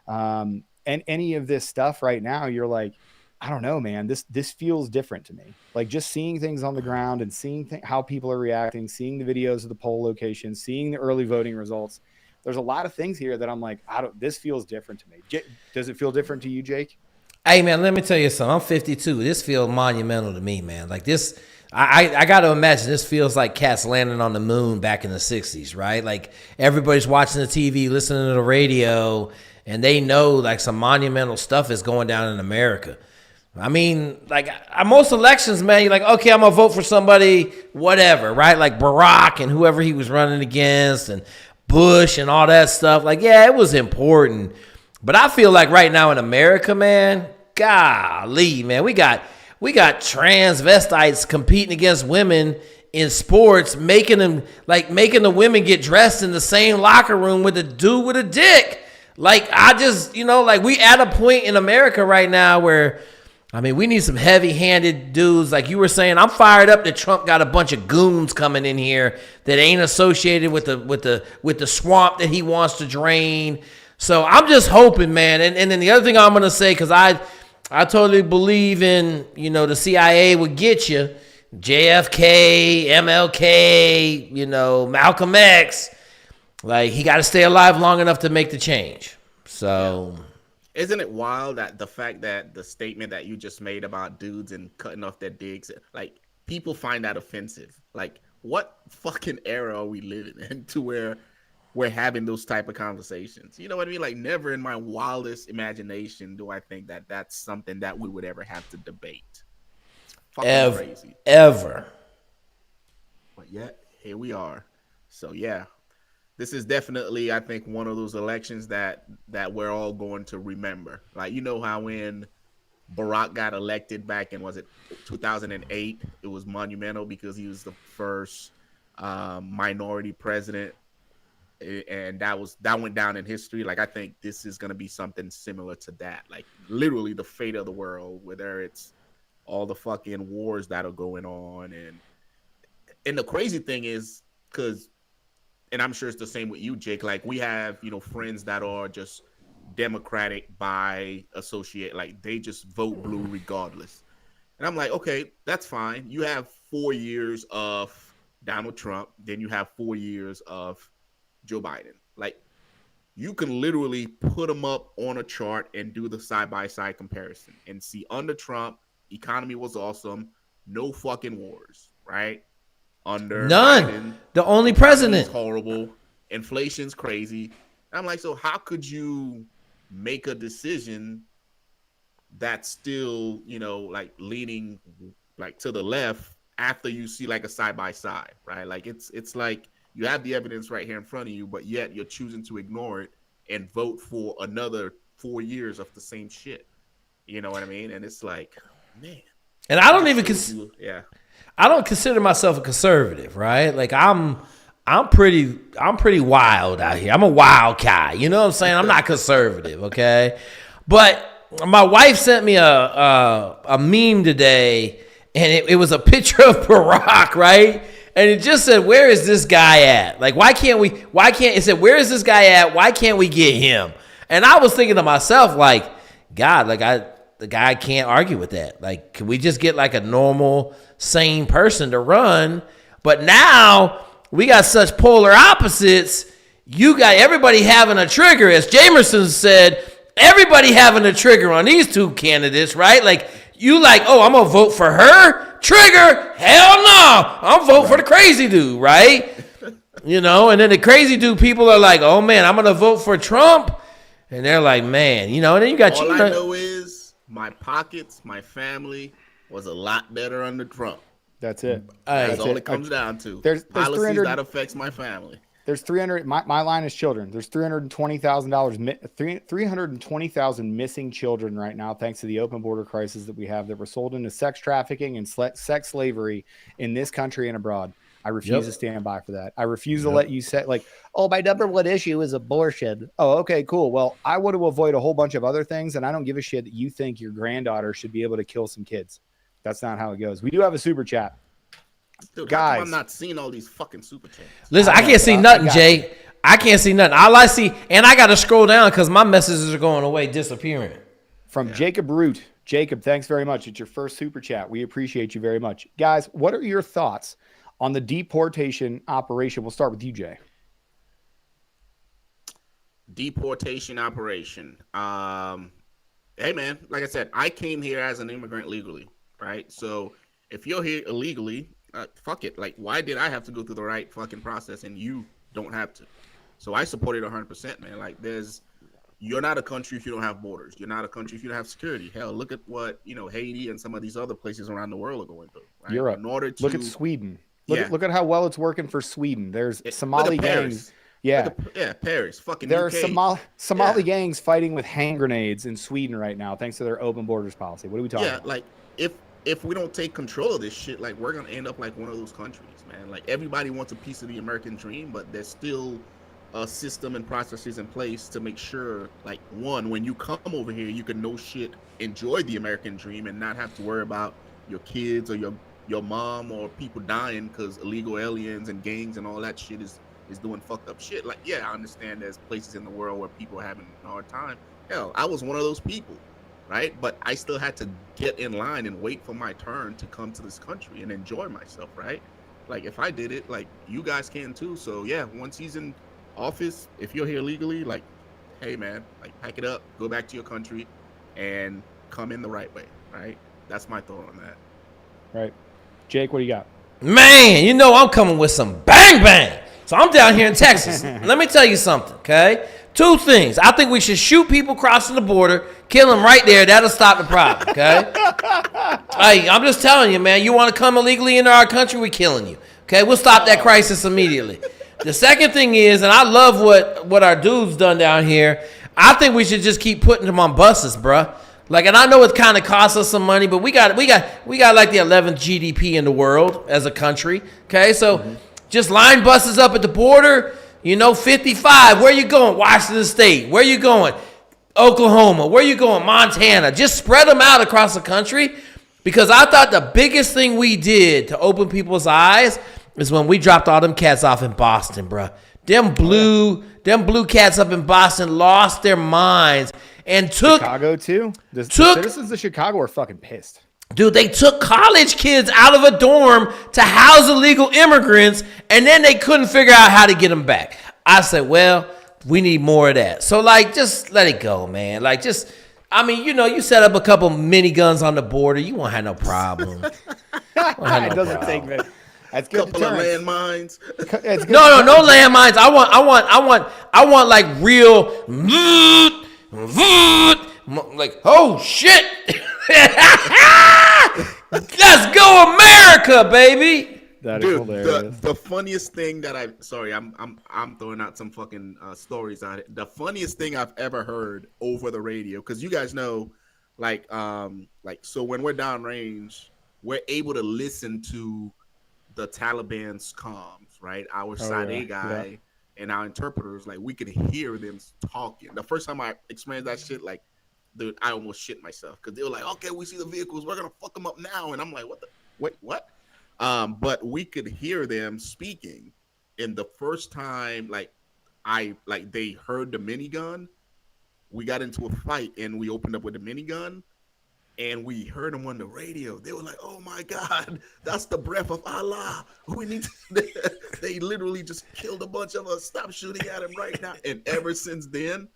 and any of this stuff right now, you're like, I don't know, man, this feels different to me. Like, just seeing things on the ground and seeing how people are reacting, seeing the videos of the poll locations, seeing the early voting results. There's a lot of things here that I'm like, this feels different to me. Does it feel different to you, Jake? Hey, man, let me tell you something. I'm 52. This feels monumental to me, man. Like, this, I got to imagine this feels like cats landing on the moon back in the 60s, right? Like, everybody's watching the TV, listening to the radio, and they know, like, some monumental stuff is going down in America. I mean, like, most elections, man, you're like, okay, I'm going to vote for somebody, whatever, right? Like Barack and whoever he was running against and Bush and all that stuff. Like, yeah, it was important. But I feel like right now in America, man, golly, man, we got transvestites competing against women in sports, making the women get dressed in the same locker room with a dude with a dick. Like, we at a point in America right now where, I mean, we need some heavy-handed dudes. Like you were saying, I'm fired up that Trump got a bunch of goons coming in here that ain't associated with the swamp that he wants to drain. So I'm just hoping, man. And then the other thing I'm gonna say, because I totally believe in, the CIA would get you, JFK, MLK, Malcolm X. Like, he got to stay alive long enough to make the change. So. Yeah. Isn't it wild that the fact that the statement that you just made about dudes and cutting off their dicks, like, people find that offensive? Like, what fucking era are we living in to where we're having those type of conversations? You know what I mean? Like, never in my wildest imagination do I think that that's something that we would ever have to debate. It's fucking crazy. Ever. But yet, here we are. So, yeah. This is definitely, I think, one of those elections that we're all going to remember. Like, how when Barack got elected back in, was it 2008? It was monumental because he was the first minority president, and that went down in history. Like, I think this is going to be something similar to that. Like, literally the fate of the world, whether it's all the fucking wars that are going on, and the crazy thing is, because. And I'm sure it's the same with you, Jake. Like, we have, friends that are just Democratic by associate. Like, they just vote blue regardless. And I'm like, okay, that's fine. You have 4 years of Donald Trump. Then you have 4 years of Joe Biden. Like, you can literally put them up on a chart and do the side-by-side comparison and see under Trump, economy was awesome. No fucking wars, right? Under none. Biden, the only president. Horrible. Inflation's crazy. I'm like, so how could you make a decision that's still, like, leaning like to the left after you see like a side by side, right? Like, it's like you have the evidence right here in front of you, but yet you're choosing to ignore it and vote for another 4 years of the same shit. You know what I mean? And it's like, man. And I don't even yeah. I don't consider myself a conservative, right? Like, I'm pretty wild out here. I'm a wild guy. You know what I'm saying? I'm not conservative, okay? But my wife sent me a meme today, and it was a picture of Barack, right? And it just said, "Where is this guy at? Like, it said, where is this guy at? Why can't we get him?" And I was thinking to myself, like, God, like, the guy can't argue with that. Like, can we just get like a normal, sane person to run? But now we got such polar opposites. You got everybody having a trigger. As Jamerson said, everybody having a trigger on these two candidates, right? Like, you like, oh, I'm going to vote for her? Trigger? Hell no. I'm voting for the crazy dude, right? And then the crazy dude people are like, oh, man, I'm going to vote for Trump. And they're like, man, and then you got all I know is my pockets, my family was a lot better under Trump. That's it. That's all it comes down to. There's policies 300 that affects my family. There's 300. My line is children. There's $320,000, 320,000 missing children right now, thanks to the open border crisis that we have, that were sold into sex trafficking and sex slavery in this country and abroad. I refuse to stand by for that. I refuse to let you say like, oh, my number one issue is abortion. Oh, okay, cool. Well, I want to avoid a whole bunch of other things, and I don't give a shit that you think your granddaughter should be able to kill some kids. That's not how it goes. We do have a super chat. Dude, guys, I'm not seeing all these fucking super chats. Listen, I can't see nothing, Jay. I can't see nothing. All I see, and I got to scroll down because my messages are going away, disappearing. From Jacob Root. Jacob, thanks very much. It's your first super chat. We appreciate you very much. Guys, what are your thoughts on the deportation operation? We'll start with you, Jay. Deportation operation. Hey, man, like I said, I came here as an immigrant legally, right? So if you're here illegally, fuck it. Like, why did I have to go through the right fucking process and you don't have to? So I support it 100%, man. Like, you're not a country if you don't have borders. You're not a country if you don't have security. Hell, look at what, Haiti and some of these other places around the world are going through. Right? Europe. In order to look at Sweden. Look at how well it's working for Sweden. There's Somali gangs. Yeah. Paris. Fucking There UK. are Somali gangs fighting with hand grenades in Sweden right now, thanks to their open borders policy. What are we talking about? Yeah, like, if we don't take control of this shit, like, we're gonna end up like one of those countries, man. Like, everybody wants a piece of the American dream, but there's still a system and processes in place to make sure, like, one, when you come over here, you can enjoy the American dream and not have to worry about your kids or your mom or people dying because illegal aliens and gangs and all that shit is doing fucked up shit. Like, yeah, I understand there's places in the world where people are having a hard time. Hell, I was one of those people. Right, but I still had to get in line and wait for my turn to come to this country and enjoy myself, right? Like, if I did it, like, you guys can too. So yeah, once he's in office, if you're here legally, like, hey man, like, pack it up, go back to your country, and come in the right way, right? That's my thought on that. Right, Jake, what do you got? Man, I'm coming with some bang bang. So I'm down here in Texas. Let me tell you something, okay? 2 things. I think we should shoot people crossing the border, kill them right there. That'll stop the problem, okay? Hey, I'm just telling you, man. You want to come illegally into our country, we're killing you, okay? We'll stop that crisis immediately. The second thing is, and I love what our dude's done down here, I think we should just keep putting them on buses, bruh. Like, and I know it kind of costs us some money, but we got like the 11th GDP in the world as a country, okay? So just line buses up at the border. 55. Where you going? Washington State. Where you going? Oklahoma. Where you going? Montana. Just spread them out across the country, because I thought the biggest thing we did to open people's eyes is when we dropped all them cats off in Boston, bro. Them blue cats up in Boston lost their minds and took Chicago too. The citizens of Chicago are fucking pissed. Dude, they took college kids out of a dorm to house illegal immigrants, and then they couldn't figure out how to get them back. I said, well, we need more of that. So, like, just let it go, man. Like, you set up a couple miniguns on the border, you won't have no problem. It doesn't take me. That's good. Couple of landmines. No landmines. I want like real, like, oh shit. Let's go America, baby. That is hilarious. The funniest thing that I'm throwing out some fucking stories on it. The funniest thing I've ever heard over the radio, because you guys know, so when we're downrange, we're able to listen to the Taliban's comms, right? Our Side A guy and our interpreters, like, we could hear them talking. The first time I experienced that shit, like, dude, I almost shit myself, because they were like, okay, we see the vehicles, we're gonna fuck them up now, and I'm like, what? But we could hear them speaking. And the first time, they heard the minigun, we got into a fight, and we opened up with the minigun, and we heard them on the radio. They were like, oh my God, that's the breath of Allah. We need to, they literally just killed a bunch of us. Stop shooting at him right now. And ever since then,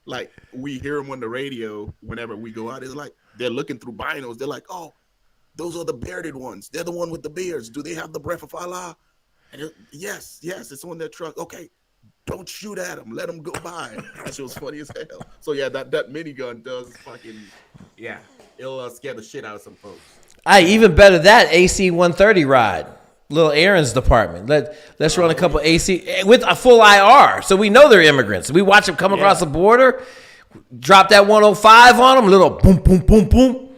like, we hear them on the radio whenever we go out. It's like they're looking through binos. They're like, oh, those are the bearded ones. They're the one with the beards. Do they have the breath of Allah? And yes, it's on their truck. Okay, don't shoot at them. Let them go by. That shit was funny as hell. So yeah, that minigun does fucking, it'll scare the shit out of some folks. Even better that AC 130 ride. Little Aaron's department. Let's run a couple AC with a full IR, so we know they're immigrants. We watch them come across the border, drop that 105 on them, little boom, boom, boom, boom.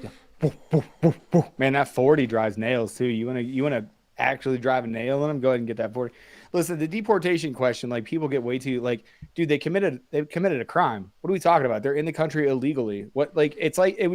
Man, that 40 drives nails too. You wanna actually drive a nail in them? Go ahead and get that 40. Listen, the deportation question, like people get way too like, dude, they committed a crime. What are we talking about? They're in the country illegally. What it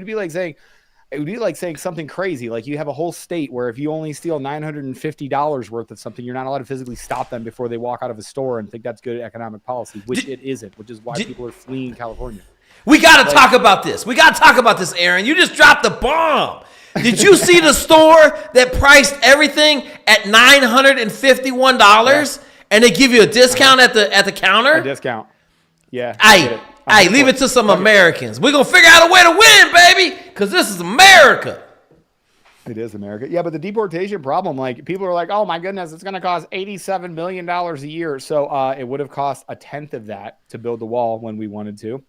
would be like saying something crazy. Like you have a whole state where if you only steal $950 worth of something, you're not allowed to physically stop them before they walk out of a store and think that's good economic policy, which it isn't, which is why people are fleeing California. We got to talk about this. We got to talk about this, Aaron. You just dropped the bomb. Did you see the store that priced everything at $951 and they give you a discount at the counter? A discount. Yeah. Hey, leave it to some Americans. We're going to figure out a way to win, baby, because this is America. It is America. Yeah, but the deportation problem, like people are like, oh my goodness, it's going to cost $87 million a year. So it would have cost a tenth of that to build the wall when we wanted to.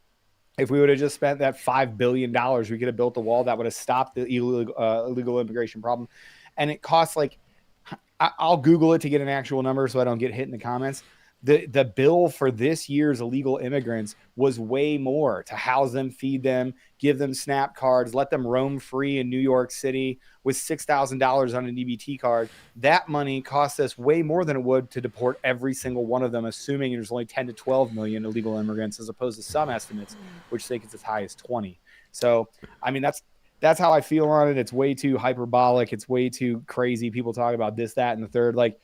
If we would have just spent that $5 billion, we could have built the wall that would have stopped the illegal immigration problem. And it costs like, I'll Google it to get an actual number so I don't get hit in the comments. The bill for this year's illegal immigrants was way more to house them, feed them, give them SNAP cards, let them roam free in New York City with $6,000 on an EBT card. That money costs us way more than it would to deport every single one of them, assuming there's only 10 to 12 million illegal immigrants, as opposed to some estimates, which think it's as high as 20. So, I mean, that's how I feel on it. It's way too hyperbolic. It's way too crazy. People talk about this, that, and the third. Like,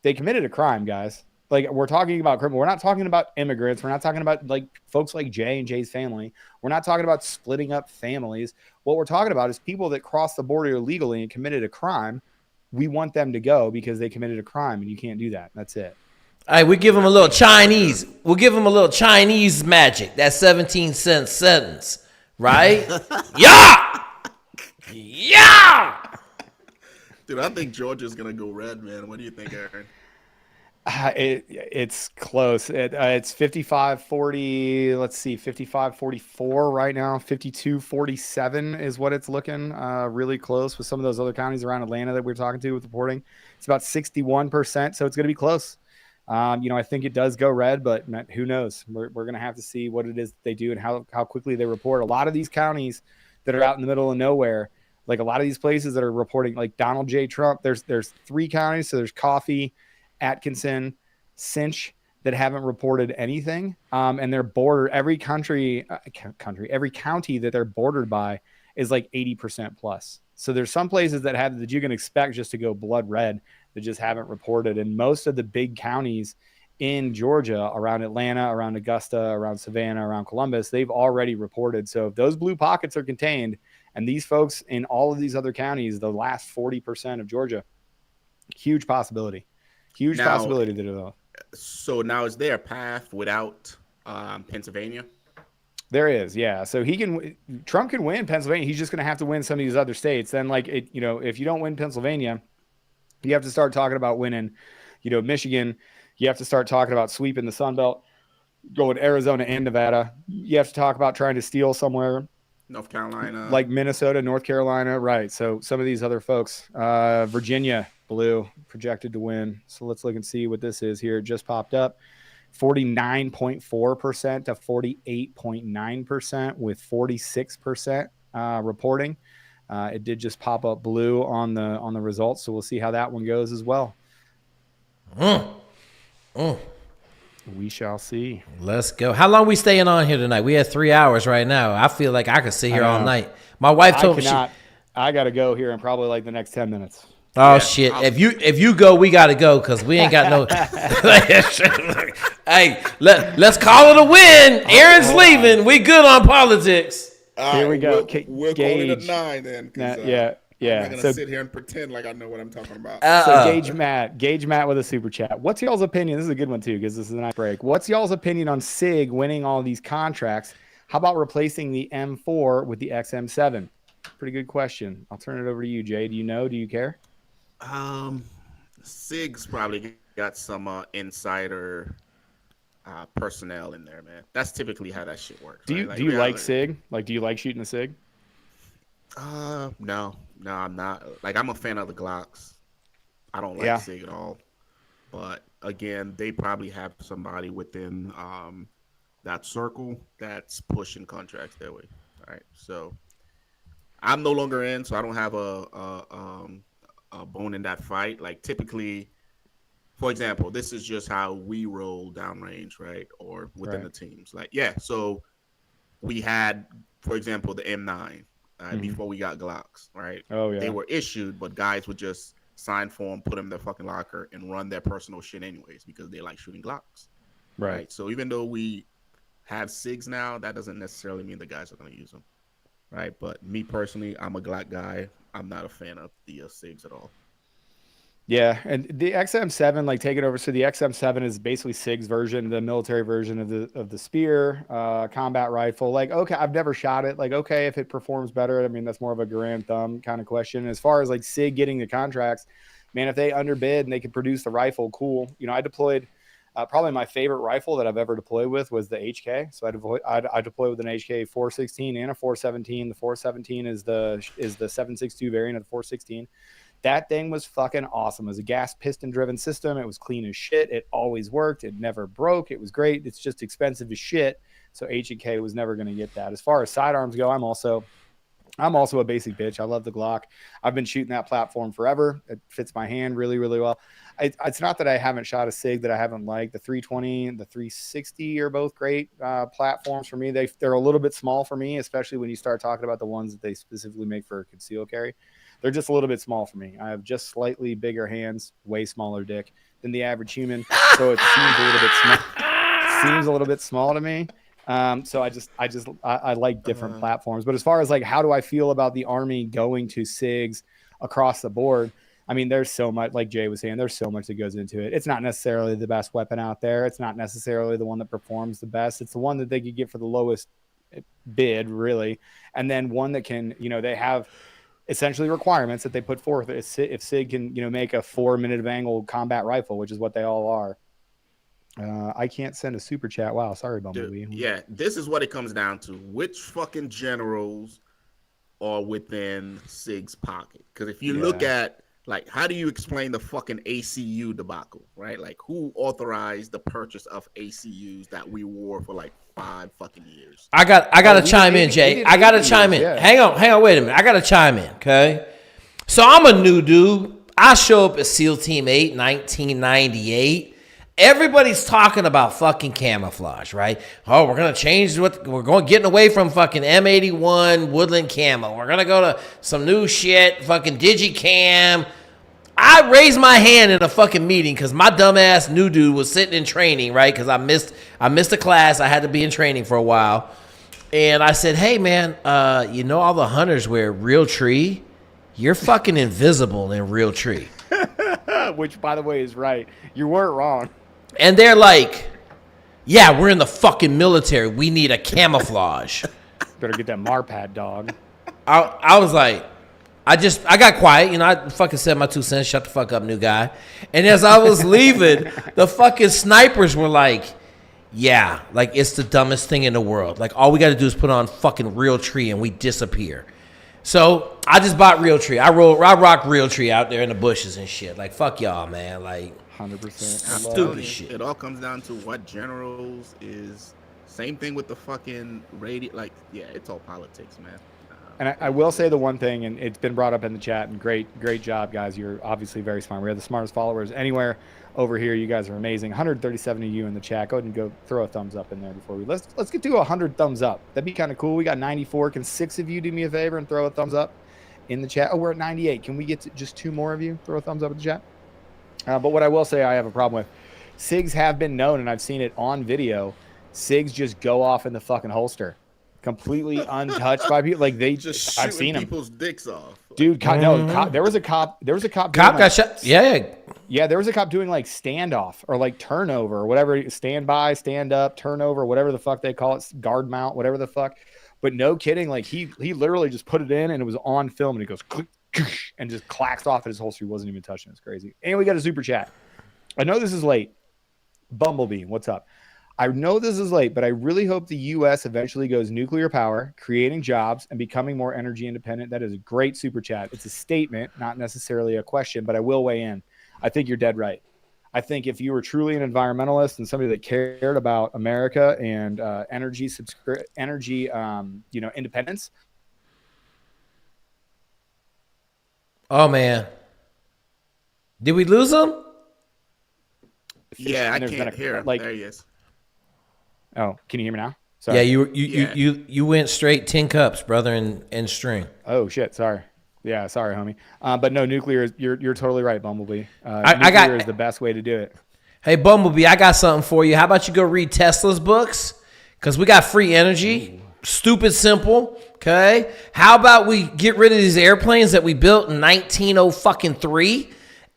they committed a crime, guys. Like, we're talking about criminal. We're not talking about immigrants. We're not talking about like folks like Jay and Jay's family. We're not talking about splitting up families. What we're talking about is people that crossed the border illegally and committed a crime. We want them to go because they committed a crime, and you can't do that. That's it. All right, we give them a little Chinese. We'll give them a little Chinese magic. That 17-cent sentence, right? Yeah! Yeah! Dude, I think Georgia's going to go red, man. What do you think, Aaron? It's close. It's 55-40. Let's see, 55-44 right now. 52-47 is what it's looking. Really close with some of those other counties around Atlanta that we're talking to with reporting. It's about 61%, so it's going to be close. I think it does go red, but who knows? We're going to have to see what it is they do and how quickly they report. A lot of these counties that are out in the middle of nowhere, like a lot of these places that are reporting, like Donald J. Trump, there's 3 counties. So there's Coffee, Atkinson, Cinch that haven't reported anything. And they're bordered, every county that they're bordered by is like 80% plus. So there's some places that you can expect just to go blood red that just haven't reported. And most of the big counties in Georgia, around Atlanta, around Augusta, around Savannah, around Columbus, they've already reported. So if those blue pockets are contained, and these folks in all of these other counties, the last 40% of Georgia, huge possibility. Huge possibility to develop. So now is there a path without Pennsylvania? There is, yeah. So Trump can win Pennsylvania. He's just going to have to win some of these other states. Then, if you don't win Pennsylvania, you have to start talking about winning, Michigan. You have to start talking about sweeping the Sun Belt, going Arizona and Nevada. You have to talk about trying to steal somewhere. North Carolina. Like Minnesota, North Carolina. Right. So some of these other folks, Virginia, blue, projected to win. So let's look and see what this is here. It just popped up. 49.4% to 48.9% with 46% reporting. It did just pop up blue on the results. So we'll see how that one goes as well. We shall see. Let's go. How long we staying on here tonight? We have 3 hours right now. I feel like I could sit here all night. My wife told me I got to go here in probably like the next 10 minutes. Oh, yeah. Shit. If you go, we got to go because we ain't got no. Hey, let's call it a win. Aaron's leaving. We good on politics. Here we go. We're calling it 9 then. Yeah. I'm not going to sit here and pretend like I know what I'm talking about. So Gage Matt with a super chat. What's y'all's opinion? This is a good one too because this is a nice break. What's y'all's opinion on SIG winning all these contracts? How about replacing the M4 with the XM7? Pretty good question. I'll turn it over to you, Jay. Do you know? Do you care? SIG's probably got some insider personnel in there, man. That's typically how that shit works. Do you like SIG? Like, do you like shooting the SIG? No. No, I'm not. Like, I'm a fan of the Glocks. I don't like SIG at all. But again, they probably have somebody within that circle that's pushing contracts their way. All right, so I'm no longer in, so I don't have a bone in that fight. Like, typically, for example, this is just how we roll downrange, right, or within the teams. Like, so we had, for example, the M9 before we got Glocks, right? Oh yeah, they were issued, but guys would just sign for them, put them in their fucking locker, and run their personal shit anyways because they like shooting Glocks. Right. So even though we have SIGs now, that doesn't necessarily mean the guys are going to use them. Right. But me personally, I'm a Glock guy. I'm not a fan of the SIGs at all. Yeah, and the XM7, like, take it over. So the XM7 is basically SIG's version, the military version of the Spear combat rifle. Like, okay, I've never shot it. Like, okay, if it performs better, I mean, that's more of a grand thumb kind of question. As far as like SIG getting the contracts, man, if they underbid and they can produce the rifle, cool. You know, I deployed probably my favorite rifle that I've ever deployed with was the HK. So I deployed with an HK 416 and a 417. The 417 is the 7.62 variant of the 416. That thing was fucking awesome. It was a gas piston driven system. It was clean as shit. It always worked. It never broke. It was great. It's just expensive as shit. So H&K was never going to get that. As far as sidearms go, I'm also a basic bitch. I love the Glock. I've been shooting that platform forever. It fits my hand really, really well. It's not that I haven't shot a SIG that I haven't liked. The 320 and the 360 are both great platforms for me. They're a little bit small for me, especially when you start talking about the ones that they specifically make for concealed carry. They're just a little bit small for me. I have just slightly bigger hands, way smaller dick than the average human, so it seems a little bit small. Seems a little bit small to me. So I like different platforms. But as far as like how do I feel about the Army going to SIGs across the board, I mean, there's so much, like Jay was saying, there's so much that goes into it. It's not necessarily the best weapon out there. It's not necessarily the one that performs the best. It's the one that they could get for the lowest bid, really, and then one that can, you know, they have essentially requirements that they put forth. If SIG can, you know, make a 4-minute of angle combat rifle, which is what they all are. I can't send a super chat. Wow, sorry, Bumblebee. Yeah, this is what it comes down to. Which fucking generals are within SIG's pocket? Because if you look at, like, how do you explain the fucking ACU debacle, right? Like, who authorized the purchase of ACUs that we wore for like 5 fucking years? I got to chime in, Jay. I got to chime in. Yeah. Hang on, wait a minute. I got to chime in, okay? So I'm a new dude. I show up at SEAL Team 8, 1998. Everybody's talking about fucking camouflage, right? Oh, we're going to change getting away from fucking M81 Woodland camo. We're going to go to some new shit, fucking Digicam. I raised my hand in a fucking meeting because my dumbass new dude was sitting in training, right? Because I missed a class. I had to be in training for a while. And I said, hey, man, you know all the hunters wear real tree? You're fucking invisible in real tree. Which, by the way, is right. You weren't wrong. And they're like, yeah, we're in the fucking military. We need a camouflage. Better get that Marpad, dog. I was like, I got quiet. You know, I fucking said my 2 cents. Shut the fuck up, new guy. And as I was leaving, the fucking snipers were like, yeah, like it's the dumbest thing in the world. Like all we got to do is put on fucking real tree and we disappear. So I just bought real tree. I rock real tree out there in the bushes and shit. Like fuck y'all, man. Like 100%. Stupid shit. It all comes down to what generals is. Same thing with the fucking radio. Like, yeah, it's all politics, man. And I will say the one thing, and it's been brought up in the chat, and great job, guys. You're obviously very smart. We have the smartest followers anywhere over here. You guys are amazing. 137 of you in the chat. Go ahead and go throw a thumbs up in there before we let's get to 100 thumbs up. That'd be kind of cool. We got 94. Can 6 of you do me a favor and throw a thumbs up in the chat? Oh, we're at 98. Can we get to just 2 more of you? Throw a thumbs up in the chat. But what I will say I have a problem with, SIGs have been known, and I've seen it on video, SIGs just go off in the fucking holster. Completely untouched by people. Like they just I've seen them. People's dicks off. Dude, there was a cop. Cop got shot. Yeah, there was a cop doing like standoff or like turnover or whatever, stand by, stand up, turnover, whatever the fuck they call it, guard mount, whatever the fuck. But no kidding, like he literally just put it in and it was on film and it goes click, and just clacks off at his holster. He wasn't even touching it. It's crazy. And we got a super chat. I know this is late. Bumblebee, what's up? I know this is late, but I really hope the U.S. eventually goes nuclear power, creating jobs and becoming more energy independent. That is a great super chat. It's a statement, not necessarily a question, but I will weigh in. I think you're dead right. I think if you were truly an environmentalist and somebody that cared about America and energy, independence. Oh man, did we lose him? Yeah, I can't hear him. There he is. Oh, can you hear me now? Sorry. Yeah, you went straight 10 cups, brother, and string. Oh shit, sorry. Yeah, sorry, homie. But no, nuclear. You're totally right, Bumblebee. Nuclear is the best way to do it. Hey, Bumblebee, I got something for you. How about you go read Tesla's books? Because we got free energy. Ooh. Stupid simple. Okay. How about we get rid of these airplanes that we built in 1903?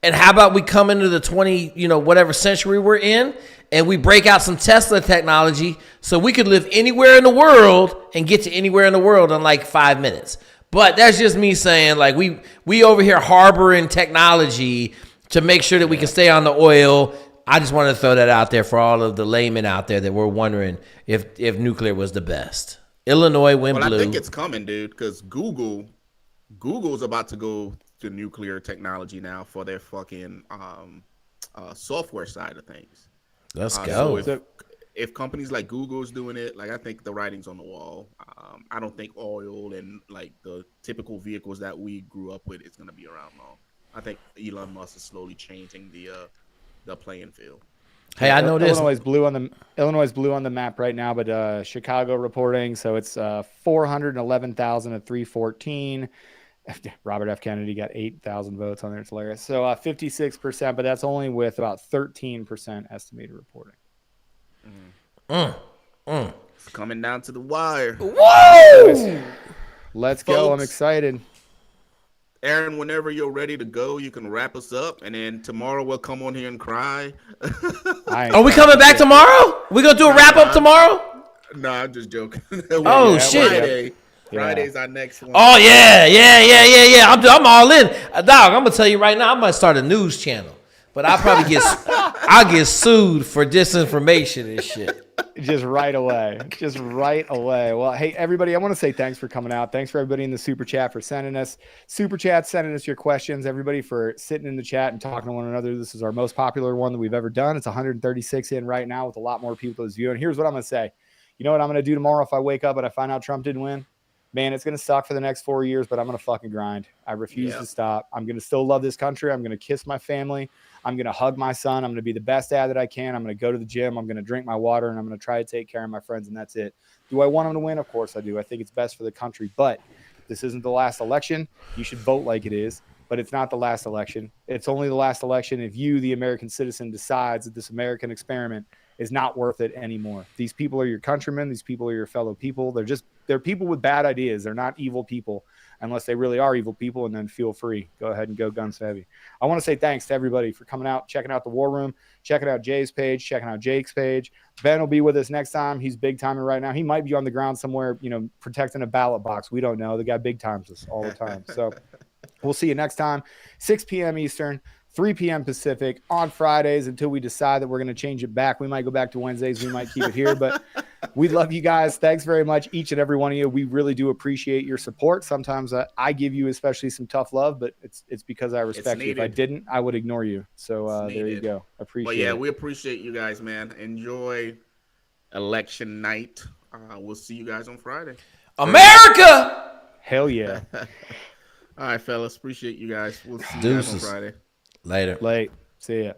And how about we come into the whatever century we're in, and we break out some Tesla technology so we could live anywhere in the world and get to anywhere in the world in like 5 minutes. But that's just me saying, like, we over here harboring technology to make sure that we can stay on the oil. I just wanted to throw that out there for all of the laymen out there that were wondering if nuclear was the best. Illinois went blue. I think it's coming, dude, because Google's about to go to nuclear technology now for their fucking software side of things. Let's go. So if companies like Google's doing it, like, I think the writing's on the wall. I don't think oil and like the typical vehicles that we grew up with is going to be around long. I think Elon Musk is slowly changing the playing field. Hey, I know this. Illinois is blue on the map right now, but Chicago reporting, so it's 411,000 at 314. Robert F. Kennedy got 8,000 votes on there. It's hilarious. So 56%, but that's only with about 13% estimated reporting. It's coming down to the wire. Whoa! Let's go. I'm excited. Aaron, whenever you're ready to go, you can wrap us up, and then tomorrow we'll come on here and cry. Are we coming back tomorrow? We gonna do a wrap up tomorrow? No, I'm just joking. Oh shit! Friday's our next one. Oh yeah. I'm all in, dog. I'm gonna tell you right now. I might start a news channel, but I'll get sued for disinformation and shit. Just right away. Well, hey, everybody, I want to say thanks for coming out. Thanks for everybody in the super chat for sending us your questions. Everybody for sitting in the chat and talking to one another. This is our most popular one that we've ever done. It's 136 in right now with a lot more people that's viewing. Here's what I'm going to say. You know what I'm going to do tomorrow if I wake up and I find out Trump didn't win? Man, it's going to suck for the next 4 years, but I'm going to fucking grind. I refuse to stop. I'm going to still love this country. I'm going to kiss my family. I'm going to hug my son. I'm going to be the best dad that I can. I'm going to go to the gym. I'm going to drink my water, and I'm going to try to take care of my friends, and that's it. Do I want them to win? Of course I do. I think it's best for the country, but this isn't the last election. You should vote like it is, but it's not the last election. It's only the last election if you, the American citizen, decides that this American experiment is not worth it anymore. These people are your countrymen. These people are your fellow people. They're people with bad ideas. They're not evil people unless they really are evil people, and then feel free. Go ahead and go guns heavy. I want to say thanks to everybody for coming out, checking out the War Room, checking out Jay's page, checking out Jake's page. Ben will be with us next time. He's big timing right now. He might be on the ground somewhere, protecting a ballot box. We don't know. The guy big times us all the time. So we'll see you next time, 6 p.m. Eastern, 3 p.m. Pacific on Fridays until we decide that we're going to change it back. We might go back to Wednesdays. We might keep it here, but we love you guys. Thanks very much, each and every one of you. We really do appreciate your support. Sometimes I give you especially some tough love, but it's because I respect you. If I didn't, I would ignore you. So there you go. Appreciate it. We appreciate you guys, man. Enjoy election night. We'll see you guys on Friday. America! Hell yeah. All right, fellas. Appreciate you guys. We'll see you guys on Friday. Later. Late. See ya.